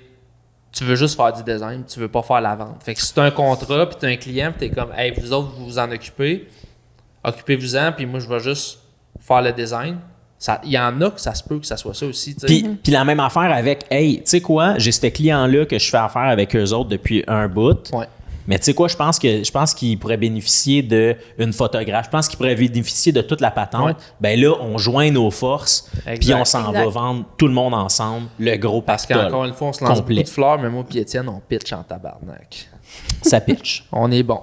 tu veux juste faire du design, tu veux pas faire la vente. Fait que si tu as un contrat, puis tu as un client, puis tu es comme, hey, vous autres, vous vous en occupez, occupez-vous-en, puis moi je vais juste faire le design. Il y en a que ça se peut que ça soit ça aussi, tu sais. Puis la même affaire avec, hey, tu sais quoi, j'ai ce client-là que je fais affaire avec eux autres depuis un bout. Ouais. Mais tu sais quoi, je pense qu'il pourrait bénéficier d'une photographe. Je pense qu'il pourrait bénéficier de toute la patente. Ouais. Ben là, on joint nos forces, Exact. puis on s'en va Exact. vendre tout le monde ensemble, le gros Parce pactole. qu'encore une fois, on se lance complet. beaucoup de fleurs, mais moi et Étienne, on pitch en tabarnak. Ça pitch. On est bon.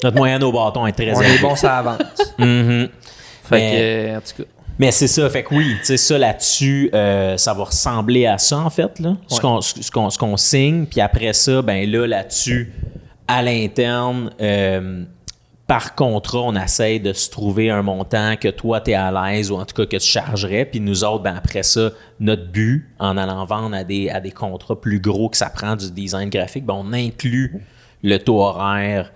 Notre moyenne au bâton est très On élevé. est bon, ça avance. Mhm. Fait Mais- que, en tout cas. Mais c'est ça, fait que oui, tu sais, ça là-dessus, ça va ressembler à ça en fait, là, Ouais. ce qu'on signe, puis après ça, ben là-dessus, à l'interne, par contrat, on essaie de se trouver un montant que toi, tu es à l'aise ou en tout cas que tu chargerais, puis nous autres, ben après ça, notre but, en allant vendre à des contrats plus gros que ça prend du design graphique, ben on inclut le taux horaire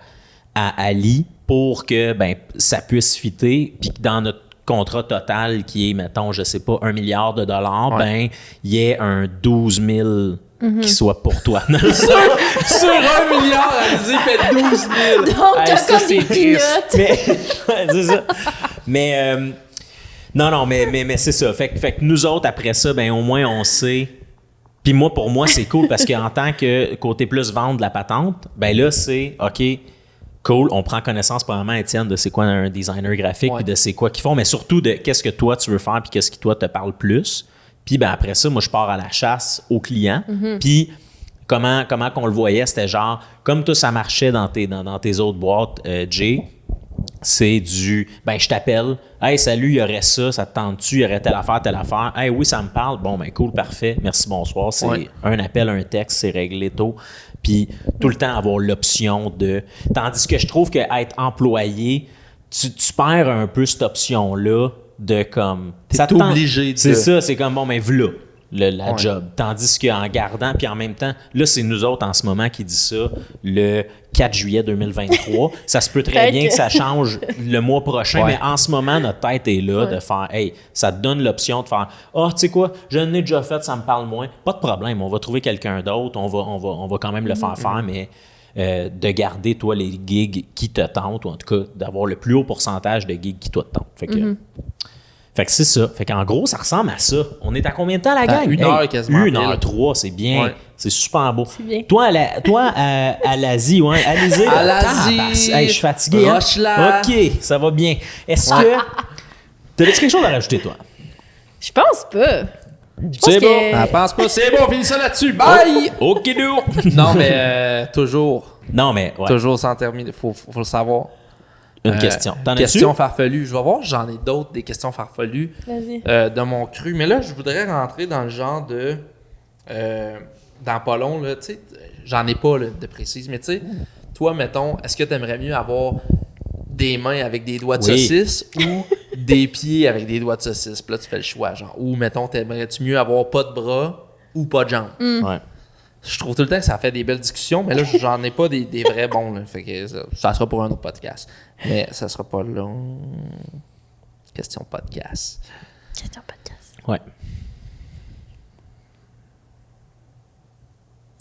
à Ali pour que ben, ça puisse fitter, puis que dans notre contrat total qui est, mettons, je sais pas, 1 milliard de dollars, ben, il y ait un 12 000 qui soit pour toi. Sur 1 milliard, Alizé fait 12 000. Donc, Hey, t'as ça, comme des c'est triste. peanuts. Mais, c'est ça. Mais, non, mais c'est ça. Fait que nous autres, après ça, ben, au moins, on sait. Puis moi, pour moi, c'est cool parce qu'en tant que côté plus vente de la patente, ben là, c'est OK, cool, on prend connaissance probablement, Étienne, de c'est quoi un designer graphique, puis de c'est quoi qu'ils font, mais surtout de qu'est-ce que toi tu veux faire, puis qu'est-ce qui toi te parle plus. Puis ben après ça, moi je pars à la chasse aux clients. Puis comment qu'on le voyait, c'était genre, comme tout ça marchait dans tes autres boîtes, Jay, c'est du, ben je t'appelle, hey salut, il y aurait ça, ça te tente-tu, il y aurait telle affaire, hey oui, ça me parle, bon ben cool, parfait, merci, bonsoir, c'est un appel, un texte, c'est réglé tôt. Puis tout le temps avoir l'option de. Tandis que je trouve qu'être employé, tu perds un peu cette option-là de comme. T'es obligé de. C'est ça, c'est comme bon, ben voilà la job. Tandis qu'en gardant, puis en même temps, là, c'est nous autres en ce moment qui dit ça le 4 juillet 2023. Ça se peut très bien que ça change le mois prochain, mais en ce moment, notre tête est là de faire, hey, ça te donne l'option de faire, tu sais quoi, je l'ai déjà fait, ça me parle moins. Pas de problème, on va trouver quelqu'un d'autre, on va quand même le faire, mais de garder, toi, les gigs qui te tentent, ou en tout cas, d'avoir le plus haut pourcentage de gigs qui toi te tentent. Fait que c'est ça. Fait qu'en gros, ça ressemble à ça. On est à combien de temps, la gang? 1 heure quasiment. 1h03, c'est bien. Ouais. C'est super beau. C'est bien. Toi, à l'Asie, ouais. Alizé. À l'Asie. Hey, je suis fatigué. Hein? Rocheland. OK, ça va bien. Est-ce que... T'as-tu quelque chose à rajouter, toi? Je pense pas. C'est que- bon. Ah, pense pas, c'est bon, finis ça là-dessus. Bye! OK, do. Non, mais toujours. Non, mais, ouais. Toujours sans terminer. Faut le savoir. Une question. T'en as-tu? Questions farfelues. Je vais voir, j'en ai d'autres, des questions farfelues Vas-y. de mon cru. Mais là, je voudrais rentrer dans le genre de. Dans pas long, là, tu sais, j'en ai pas là, de précise, mais tu sais, toi, mettons, est-ce que tu aimerais mieux avoir des mains avec des doigts de saucisse ou des pieds avec des doigts de saucisse? Puis là, tu fais le choix, genre. Ou, mettons, t'aimerais-tu mieux avoir pas de bras ou pas de jambes? Ouais. Je trouve tout le temps que ça fait des belles discussions, mais là, j'en ai pas des vrais bons. Là. Fait que ça sera pour un autre podcast. Mais ça sera pas long. Question podcast. Question podcast. Ouais.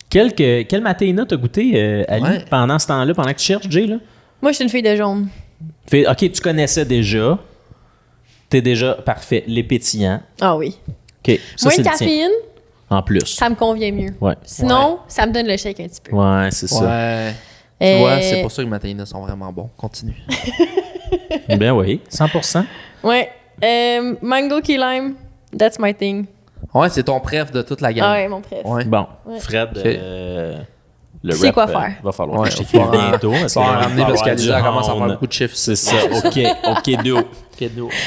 Quelle matéina t'as goûté, Ali, pendant ce temps-là, pendant que tu cherches, Jay, là? Moi, je suis une fille de jaune. OK, tu connaissais déjà. T'es déjà parfait. Les pétillants. Ah oui. OK. Ça, Moins c'est de le tien. caféine, En plus. ça me convient mieux. Ouais. Sinon, ça me donne le shake un petit peu. Ouais, c'est ça. Ouais. Tu vois, c'est pour ça que les Matéinas sont vraiment bons. Continue. Ben oui, 100%. Ouais. Mango key lime, that's my thing. Ouais, c'est ton préf de toute la gamme. Ah ouais, mon préf. Ouais. Bon, Ouais. Fred, Ok. Tu le sais rap, quoi faire. va falloir Ouais, que je t'écrive faut en- bientôt. Faut en ramener parce qu'Alisa commence à faire beaucoup de chiffres. C'est ça. OK, do.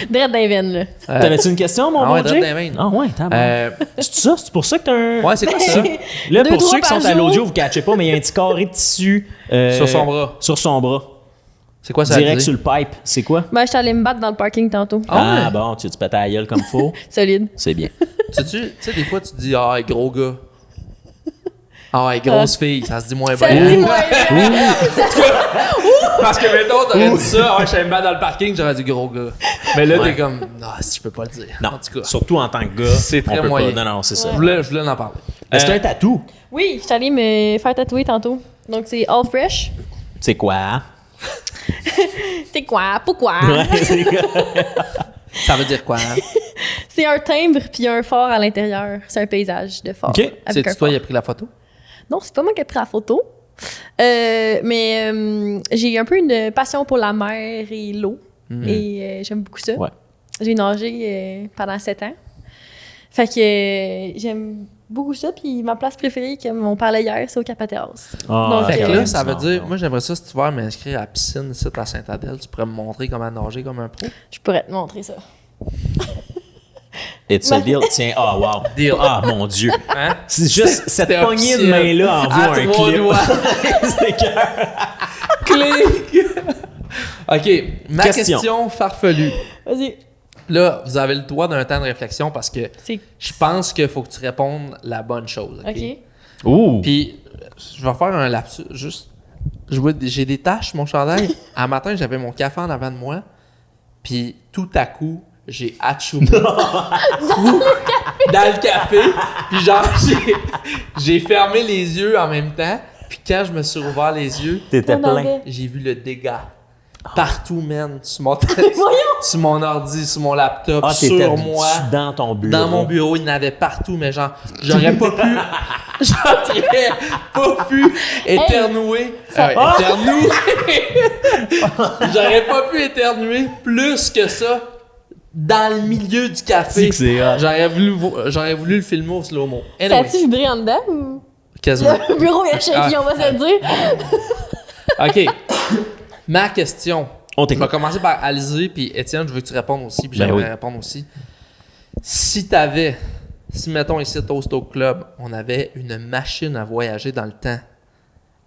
Drette d'un veine, là. T'avais-tu une question, mon bon ouais, Jay? drette dans les veines. Ah ouais, t'as C'est ça? C'est pour ça que t'as un... Ouais, c'est quoi ça? Là, Deux, pour trois ceux qui par sont à jour. l'audio, vous ne catchez pas, mais il y a un petit carré de tissu... Sur son bras. Sur son bras. C'est quoi ça? Direct sur le pipe. C'est quoi? Ben, je suis allée me battre dans le parking tantôt. Ah ouais? Bon, tu pétais la gueule comme faut. Solide. C'est bien. Tu sais, des fois, tu dis, ah, gros gars. Ah, ouais, grosse fille, ça se dit moins Ça bien. dit moins bien. Parce que, mettons, t'aurais dit ça, ouais, je suis mal dans le parking, j'aurais dit gros gars. Mais là, t'es comme, non, si je peux pas le dire. Non, En tout cas, surtout en tant que gars, C'est très on peut moyen. pas. Non, c'est ça. je voulais en parler. C'est un tatou. Oui, je suis allée me faire tatouer tantôt. Donc, c'est all fresh. C'est quoi? C'est quoi? Pourquoi? C'est quoi? Ça veut dire quoi? Hein? C'est un timbre puis un fort à l'intérieur. C'est un paysage de fort. OK. avec un C'est toi fort. qui as pris la photo? Non, c'est pas moi qui ai pris la photo. Mais j'ai un peu une passion pour la mer et l'eau. Et j'aime beaucoup ça. Ouais. J'ai nagé pendant 7 ans. Fait que j'aime beaucoup ça. Puis ma place préférée, comme on parlait hier, c'est au Capateas. Ah, Donc, Fait que ok. là, ça veut Non, dire, non. moi j'aimerais ça cet hiver m'inscrire à la piscine ici à Saint-Adèle. Tu pourrais me montrer comment nager comme un pro? Je pourrais te montrer ça. It's a deal. Tiens, ah, wow. Deal. Ah, mon Dieu. Hein? C'est juste cette C'était poignée de officiel. main-là en vaut À un 3 clip. doigts. C'est que- Clic! OK, ma Question. question farfelue. Vas-y. Là, vous avez le droit d'un temps de réflexion parce que C'est... je pense qu'il faut que tu répondes la bonne chose. OK? OK. Ouh. Puis, je vais faire un lapsus. Juste, j'ai des taches, mon chandail. Un matin, j'avais mon café en avant de moi. Puis, tout à coup, j'ai atchoumé dans le café. Puis genre, j'ai fermé les yeux en même temps. Puis quand je me suis ouvert les yeux, T'étais On plein. avait- j'ai vu le dégât. Partout, man. Sur mon, Voyons! sur mon ordi, sur mon laptop, Ah, t'étais sur moi. dans ton bureau. Dans mon bureau, il y en avait partout, mais genre, j'aurais pas pu. J'aurais pas pu éternuer. Éternuer! J'aurais pas pu éternuer plus que ça dans le milieu du C'est café. que c'est hot. J'aurais voulu le filmer au slow-mo. Ça Anyway, a-tu vibré en dedans ou. quasiment. Le bureau il a shaké, on va se le dire. OK. Ma question. On Je vais t'écoute. commencer par Alizé, puis Étienne, je veux que tu répondes aussi, puis Ben j'aimerais oui. répondre aussi. Si mettons ici au Stoke Club, on avait une machine à voyager dans le temps,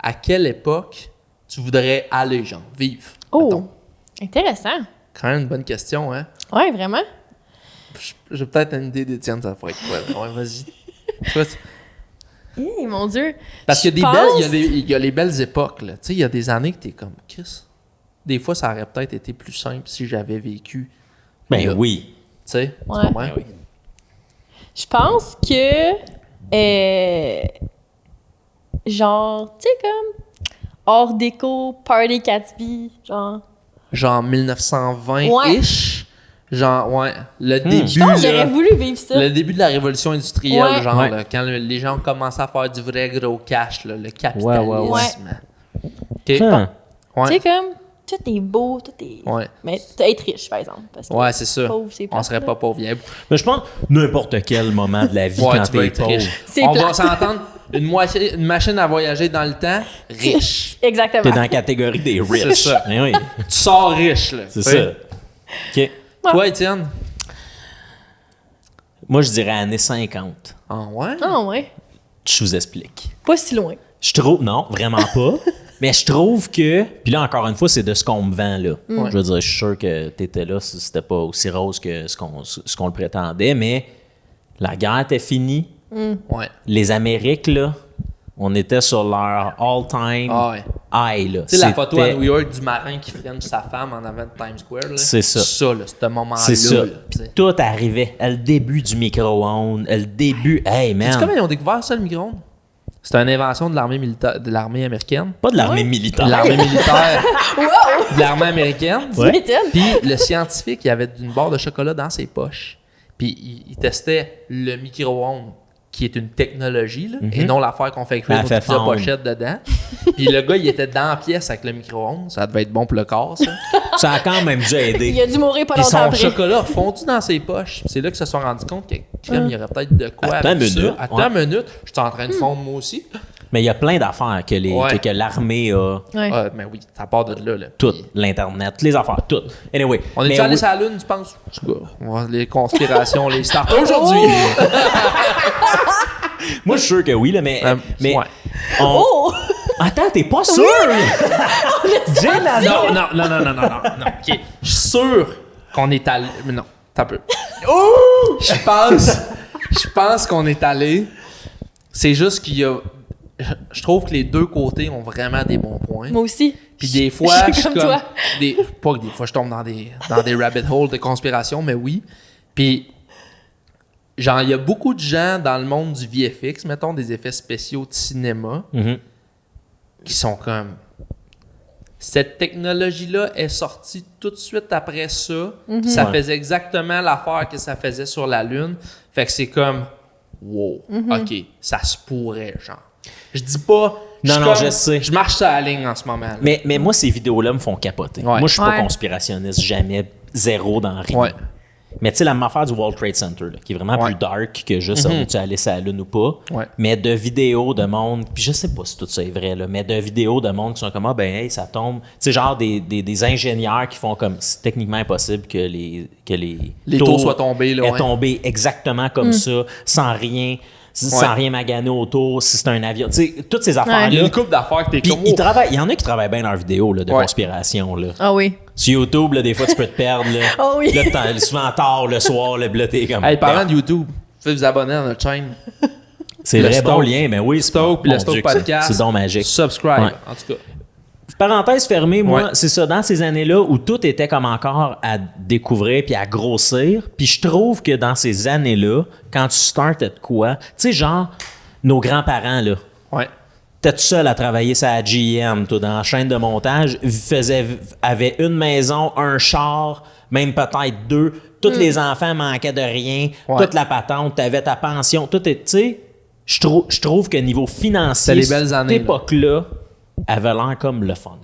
à quelle époque tu voudrais aller, genre, vivre? Oh! mettons? Intéressant. Quand même une bonne question, hein? Ouais, vraiment. J'ai peut-être une idée d'Étienne, ça pourrait être quoi? Ouais, vas-y. Toi, Mon Dieu. Parce qu'il y a Je des belles, pense- il y a les belles époques, là. Tu sais, il y a des années que t'es comme, Chris. Des fois, ça aurait peut-être été plus simple si j'avais vécu. Ben là. oui. Tu sais, tu Ouais. comprends? Ben oui. Je pense que. Genre, tu sais, comme. Hors déco, Party Gatsby, genre. Genre 1920-ish. Genre, ouais. Le début. Je pense que là, j'aurais voulu vivre ça. le début de la révolution industrielle, Ouais. genre, Ouais. là, quand les gens ont commencé à faire du vrai gros cash, là, le capitalisme. Ouais. OK. Hein. Tu Ouais. sais, comme. Tout est beau, tout est. Ouais. Mais être riche, par exemple. Parce que Ouais, c'est ça. pauvre, c'est On plate, serait là. pas pauvre. Il y a- Mais je pense n'importe quel moment de la vie Ouais, quand tu vas t'es être pauvre. riche. C'est On va plate. s'entendre. Une machine à voyager dans le temps, riche. Exactement. T'es dans la catégorie des rich. C'est ça. Ben oui, Tu sors riche, là. c'est tu sais. ça. OK. Toi, Étienne? Moi, je dirais années 50. Ah ouais? Ah, ouais. Je vous explique. Pas si loin. Je trouve... Non, vraiment pas. Mais je trouve que... Puis là, encore une fois, c'est de ce qu'on me vend, là. Ouais. Je veux dire, je suis sûr que t'étais là, c'était pas aussi rose que ce qu'on le prétendait, mais la guerre était finie. Ouais. Les Amériques, là, on était sur leur all-time Ah ouais. high, là. Tu sais, la photo à C'était- New York du marin qui freine sa femme en avant de Times Square, là. C'est ça. C'est ça, là, ce moment-là. C'est ça. là, tu sais. Tout arrivait. Le début du micro-ondes, le début... Hey, Tu sais comment man! ils ont découvert ça, le micro-ondes? C'était une invention de l'armée militaire, de l'armée américaine. Pas de l'armée De militaire. l'armée militaire Wow! de l'armée américaine. Ouais. Tu m'étonnes. Puis le scientifique, il avait une barre de chocolat dans ses poches. Puis il testait le micro-ondes, qui est une technologie, là, et non l'affaire qu'on fait cuire Elle nos fait pizzas fondre. pochettes dedans. Puis le gars, il était dans la pièce avec le micro-ondes. Ça devait être bon pour le corps, ça. Ça a quand même dû Il aider. a dû mourir pas Puis longtemps son après. chocolat a fondu dans ses poches. Puis c'est là qu'ils se sont rendus compte que crème, il y aurait peut-être de quoi Attends avec une ça. minute, Attends ouais. une minute. Je suis en train de fondre moi aussi. Mais il y a plein d'affaires que, Ouais. que l'armée a. Ouais. Ah, ben oui, ça part de là. Tout. Puis L'Internet, toutes les affaires, tout. Anyway. on est mais allé oui. sur la Lune, tu penses? En tout cas, on va les conspirations, les stars. Aujourd'hui! Moi, je suis sûr que oui, là, mais. mais ouais. Oh! Attends, t'es pas sûr? Jay, là, Non, non. OK. Je suis sûr qu'on est allé. Mais non, t'as peu. Je pense qu'on est allé. C'est juste qu'il y a. Je trouve que les deux côtés ont vraiment des bons points. Moi aussi. Puis des fois, je suis suis comme toi. pas que des fois, je tombe dans des rabbit holes de conspiration, mais oui. Puis, genre, il y a beaucoup de gens dans le monde du VFX, mettons, des effets spéciaux de cinéma, Mhm. qui sont comme... Cette technologie-là est sortie tout de suite après ça. Puis ça Ouais. faisait exactement l'affaire que ça faisait sur la Lune. Fait que c'est comme... Wow, OK, ça se pourrait, genre. Je dis pas... Non, suis non, comme- je sais. Je marche sur la ligne en ce moment. là. Mais moi, ces vidéos-là me font capoter. Ouais. Moi, je suis pas Ouais. conspirationniste, jamais, zéro dans rien. Ouais. Mais tu sais, la même affaire du World Trade Center, là, qui est vraiment Ouais. plus dark que juste on est-tu allé sur la Lune ou pas. Ouais. Mais de vidéos de monde, puis je sais pas si tout ça est vrai, là, mais de vidéos de monde qui sont comme, ah ben, hey, ça tombe. Tu sais, genre des ingénieurs qui font comme, c'est techniquement impossible que les taux soient tombés, là, aient ouais. tombé exactement comme ça, sans rien maganer autour, si c'est un avion. Tu sais, toutes ces affaires-là. Il y a une couple d'affaires que t'es Puis comme... il y en a qui travaillent bien leurs vidéos là, de Ouais. conspiration. Là. Ah oui. Sur YouTube, là, des fois, tu peux te perdre. Là. Oh oui. Là, souvent tard le soir, là, puis là, t'es comme. Hey, parlant de YouTube, vous pouvez vous abonner à notre chaîne. c'est le vrai, bon Stoke. lien, mais oui. Stoke, puis mon le Stoke Dieu que Podcast. C'est donc magique. Subscribe, Ouais. en tout cas. Parenthèse fermée, moi, Ouais. c'est ça, dans ces années-là où tout était comme encore à découvrir puis à grossir, puis je trouve que dans ces années-là, quand tu startais de quoi, tu sais, genre, nos grands-parents, là, Ouais. t'étais tout seul à travailler ça à GM, toi, dans la chaîne de montage, avait une maison, un char, même peut-être 2, tous les enfants manquaient de rien, Ouais. toute la patente, t'avais ta pension, tout est, tu sais, je trouve que niveau financier, C'était les belles années, cette époque-là avait l'air comme le fun.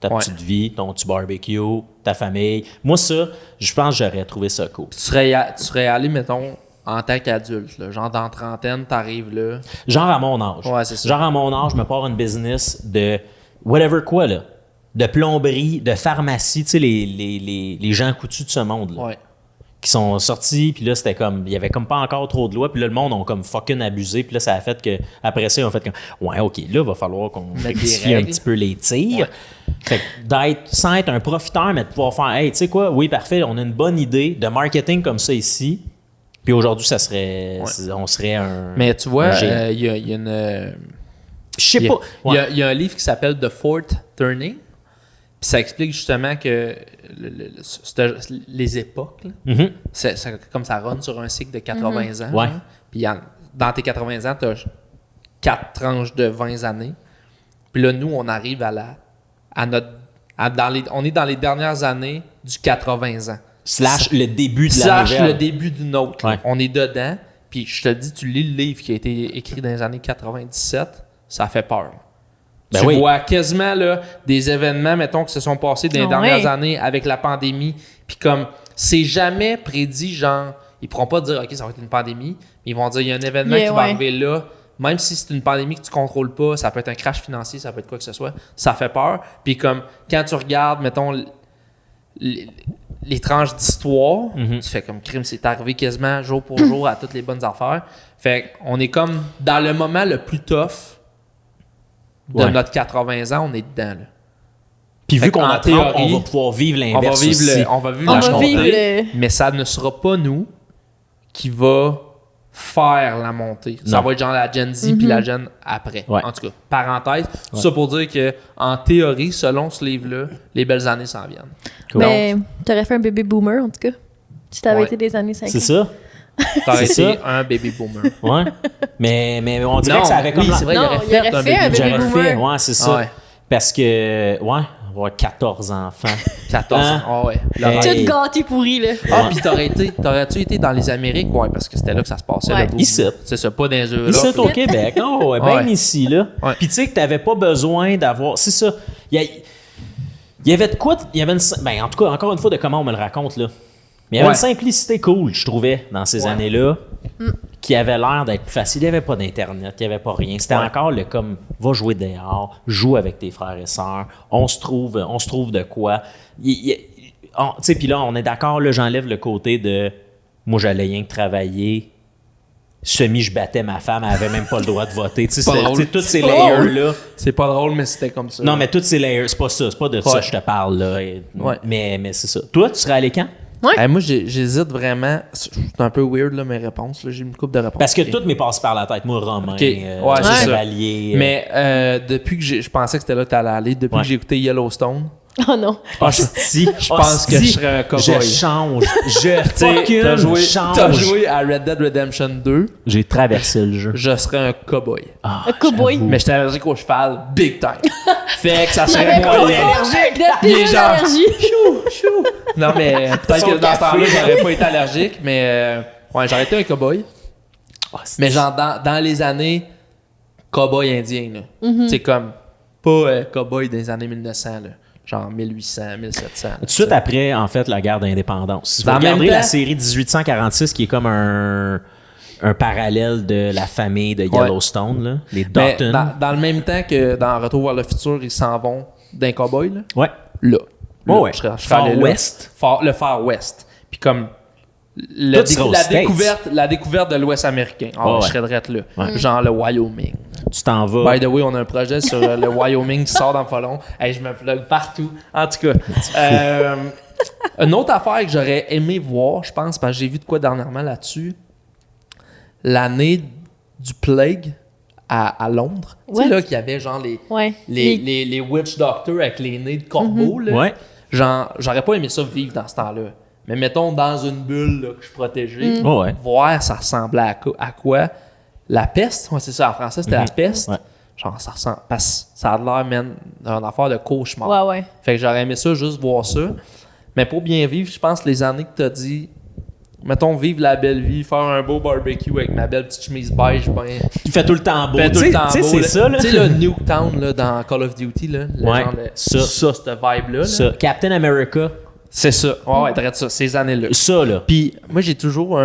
Ta Ouais. petite vie, ton petit barbecue, ta famille. Moi, ça, je pense que j'aurais trouvé ça cool. Tu serais allé, mettons, en tant qu'adulte, là, genre dans la trentaine, t'arrives là. Genre à mon âge. Ouais, c'est ça. Genre à mon âge, je me pars une business de whatever quoi, là. De plomberie, de pharmacie, tu sais, les gens coutus de ce monde, là. Ouais. Qui sont sortis, puis là, c'était comme, il y avait comme pas encore trop de lois, puis là, le monde ont comme fucking abusé, puis là, ça a fait que, après ça, ils ont fait comme, ouais, OK, là, il va falloir qu'on Mettre des rectifie un règles. petit peu les tirs. Fait que sans être un profiteur, mais de pouvoir faire, hey, tu sais quoi, oui, parfait, on a une bonne idée de marketing comme ça ici, puis aujourd'hui, ça serait, on serait un. Mais tu vois, un géant. il y a une. Je sais Il y a- pas. il y a un livre qui s'appelle The Fourth Turning. Puis ça explique justement que les époques, là, Mhm. comme ça run sur un cycle de 80 ans. Ouais. genre. Puis dans tes 80 ans, tu as 4 tranches de 20 années. Puis là, nous, on arrive on est dans les dernières années du 80 ans. Slash le début de la Slash nouvelle. le début d'une autre. là. Ouais. On est dedans. Puis je te dis, tu lis le livre qui a été écrit dans les années 97, ça fait peur. Ben tu oui. vois quasiment là, des événements, mettons, qui se sont passés dans les Ah dernières ouais. années avec la pandémie. Puis comme, c'est jamais prédit, genre, ils pourront pas dire, OK, ça va être une pandémie, mais ils vont dire, il y a un événement Yeah, qui va ouais. arriver là. Même si c'est une pandémie que tu contrôles pas, ça peut être un crash financier, ça peut être quoi que ce soit, ça fait peur. Puis comme, quand tu regardes, mettons, les tranches d'histoire, Mhm. tu fais comme crime, c'est arrivé quasiment jour pour jour à toutes les bonnes affaires. Fait qu'on est comme dans le moment le plus tough de Ouais. notre 80 ans, on est dedans. Là. Puis Fait vu qu'on qu'en a 30, on théorie, va pouvoir vivre On va l'inverse vivre, aussi. on va vivre On la va montée, vivre le. mais ça ne sera pas nous qui va faire la montée. Ça Non. va être genre la Gen Z puis la Gen après. Ouais. En tout cas, parenthèse. Tout ça pour dire que en théorie, selon ce livre-là, les belles années s'en viennent. Cool. Mais t'aurais fait un bébé boomer, en tout cas. Si t'avais Ouais. été des années 50. C'est ça? T'aurais C'est été un baby boomer. Ouais. mais on dirait Non, que ça avait comme oui, c'est vrai, il Non, aurait il fait aurait un fait un baby baby J'aurais boomer. boomer. fait, ouais, c'est ça. Ouais. Parce que, ouais, avoir 14 enfants. 14 Hein? ans. Ah ouais. Hey. Tout gâté pourri, là. Ah, puis t'aurais-tu été dans les Amériques? Ouais, parce que c'était là que ça se passait. Ouais. le boom. Ici. C'est ça, pas dans les Europes. Ici, là. au Québec. Oh, ouais, bien Ouais. ici, là. Ouais. Puis tu sais que t'avais pas besoin d'avoir. C'est ça. Il y avait de quoi. Il y avait ben, en tout cas, encore une fois, de comment on me le raconte, là. Mais il y avait Ouais. une simplicité cool, je trouvais, dans ces Ouais. années-là, qui avait l'air d'être plus facile. Il n'y avait pas d'Internet, il n'y avait pas rien. C'était Ouais. encore le comme, va jouer dehors, joue avec tes frères et sœurs, on se trouve de quoi. Tu sais, puis là, on est d'accord, là, j'enlève le côté de, moi, j'allais rien que travailler. Je battais ma femme, elle avait même pas le droit de voter. Tu sais, Pas c'était- drôle. tu sais, tous ces Pas drôle. layers-là. C'est pas drôle, mais c'était comme ça. Non, mais toutes ces layers, c'est pas ça. C'est pas de ça Ouais. que je te parle, là. Et- Ouais. Mais c'est ça. Toi, tu serais allé quand? Moi, j'hésite vraiment. C'est un peu weird, là, mes réponses. là. J'ai une couple de réponses. Parce que Ok. tout m'est passé par la tête. Moi, Romain, Ok. Ouais, c'est ça. Chevalier. Mais depuis que je pensais que c'était là que t'allais aller, depuis Ouais. que j'ai écouté Yellowstone, Oh non. Hostie, je pense que je serais un cowboy. Je change. Je Tu sais, fucking t'as change. joué à Red Dead Redemption 2, J'ai traversé le jeu. je serais un cowboy. Ah, Un cowboy. j'avoue. Mais j'étais allergique au cheval, big time. Fait que ça J'avais serait pas moyen. de Les pilule gens- d'allergie. Non, mais peut-être Son que dans ce temps-là, café. j'aurais pas été allergique, mais ouais, j'aurais été un cowboy. Hostie. Mais genre, dans les années cowboy indien, là. C'est comme pas cowboy des années 1900, là. Genre 1800, 1700. Tout de suite après, en fait, la guerre d'indépendance. Si vous Dans le même regardez la temps- série 1846, qui est comme un parallèle de la famille de Yellowstone, là, les Mais Dalton. dans le même temps que dans Retour vers le futur, ils s'en vont d'un cowboy, là. Ouais. Là. Là, Ouais, ouais. je serais Far allé là. West. Le Far West. Puis comme Tout sera aux States. la découverte de l'Ouest américain. Ah, Ouais, je ouais. serais direct là. Genre le Wyoming. Tu t'en vas. By the way, on a un projet sur le Wyoming qui sort dans pas long. Hey, je me plug partout. En tout cas, une autre affaire que j'aurais aimé voir, je pense, parce que j'ai vu de quoi dernièrement là-dessus, l'année du plague à Londres. Tu What? sais, là, qu'il y avait genre Ouais. les witch doctors avec les nez de corbeau, là. Ouais. Genre, j'aurais pas aimé ça vivre dans ce temps-là. Mais mettons, dans une bulle là, que je suis protégé, Ouais. voir ça ressemblait à quoi? La peste? Ouais, c'est ça, en français, c'était la peste. Ouais. Genre, ça ressemble... Parce que ça a l'air, man, d'une affaire de cauchemar. Ouais, ouais. Fait que j'aurais aimé ça, juste voir ça. Mais pour bien vivre, je pense que les années que t'as dit... Mettons, vivre la belle vie, faire un beau barbecue avec ma belle petite chemise beige, ben... Il fait tout le temps beau. Fait tout Tu le sais, temps tu sais, beau, c'est là. ça, là. Tu sais, le Nuketown, là, dans Call of Duty, là. Ouais, genre, ça. cette vibe-là. Là. Ça. Captain America, C'est ça. Ouais, ouais, ça, ces années-là. ça, là. Puis moi, j'ai toujours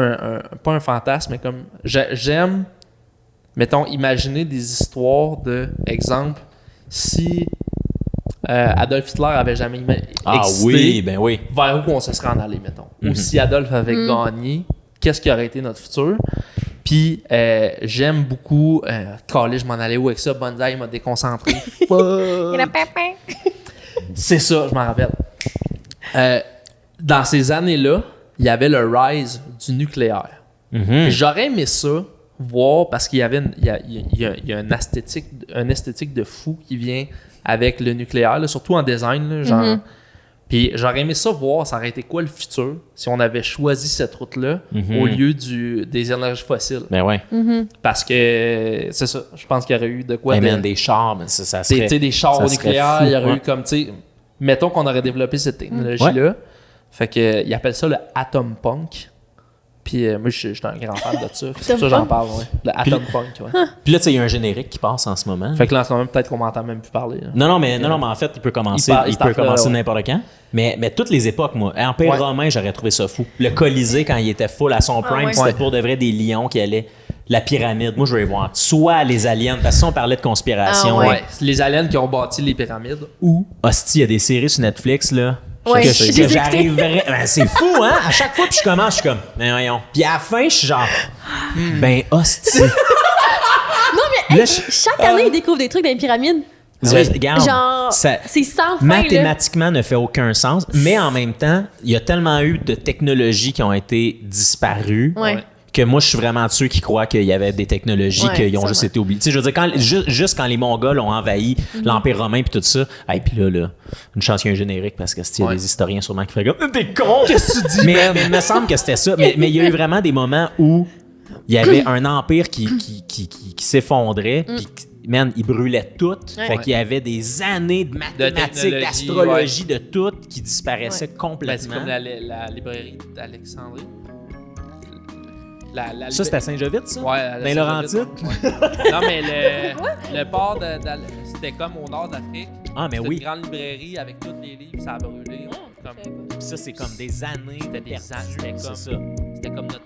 pas un fantasme, mais comme j'aime, mettons, imaginer des histoires de, exemple, si Adolf Hitler avait jamais existé, Oui, ben oui. vers où on se serait en allé, mettons. Ou si Adolf avait gagné, qu'est-ce qui aurait été notre futur? Puis j'aime beaucoup, calé, je m'en allais où avec ça? Bonsaï m'a déconcentré. Il a pépin. C'est ça, je m'en rappelle. Dans ces années-là, il y avait le rise du nucléaire. Mhm. J'aurais aimé ça, voir, parce qu'il y avait il y a une esthétique de fou qui vient avec le nucléaire, là, surtout en design. Là, genre. Puis j'aurais aimé ça, voir, ça aurait été quoi le futur si on avait choisi cette route-là au lieu des énergies fossiles. Ben ouais. Parce que, c'est ça, je pense qu'il y aurait eu de quoi... Hey, de- man, des chars, mais ça tu serait... sais, des chars ça serait nucléaires, fou, il y aurait ouais. eu comme, tu sais, mettons qu'on aurait développé cette technologie-là. Fait que, ils appellent ça le Atom Punk. Puis moi, je suis un grand fan de ça. C'est pour ça que j'en parle, ouais. Le Atom Punk, ouais. Puis là, tu sais, il y a un générique qui passe en ce moment. Fait que là, en ce moment, peut-être qu'on m'entend même plus parler. Là. Non, mais en fait, il peut commencer, Il il peut start là, commencer ouais. n'importe quand. Mais toutes les époques, moi. Empire Ouais. romain, j'aurais trouvé ça fou. Le Colisée, quand il était full à son prime, ouais. c'était Ouais. pour de vrai des lions qui allaient. La pyramide, moi, je veux y voir. Soit les aliens, parce que si on parlait de conspiration, Ah, Ouais. Les aliens qui ont bâti les pyramides. Ou... hostie, il y a des séries sur Netflix, là. Ouais, que je les ai j'arriverais. Ben, c'est fou, hein? À chaque fois que je commence, je suis comme, ben voyons. Puis à la fin, je suis genre, ben hostie. Non, mais Là, chaque année, ils découvrent des trucs dans les pyramides. Regarde, Genre, ça- c'est sans fin, là. mathématiquement ne fait aucun sens, mais en même temps, il y a tellement eu de technologies qui ont été disparues Ouais. que moi, je suis vraiment de ceux qui croient qu'il y avait des technologies Ouais, qui ont sûrement. juste été oubliées. Tu sais, je veux dire, juste quand les Mongols ont envahi l'Empire romain puis tout ça, et puis là, une chance qu'il y a un générique parce que il y a Ouais. des historiens sûrement qui feraient comme « T'es con! » Qu'est-ce que tu dis, mais man? il me semble que c'était ça. Mais il y a eu vraiment des moments où il y avait un empire qui s'effondrait, puis man, il brûlait tout. Ouais. Fait qu'il y avait des années de mathématiques, technologie, d'astrologie, de tout qui disparaissait Ouais. Ben, c'est complètement. comme la librairie d'Alexandrie. Ça, c'était à Saint-Jovite, ça? Ouais, Dans les Laurentides? Ouais. Non, mais le port c'était comme au nord d'Afrique. Ah, mais C'était oui. une grande librairie avec tous les livres, ça a brûlé. Comme, Ça, c'est comme des années de C'était des perdu. années, C'est comme- ça. c'était comme notre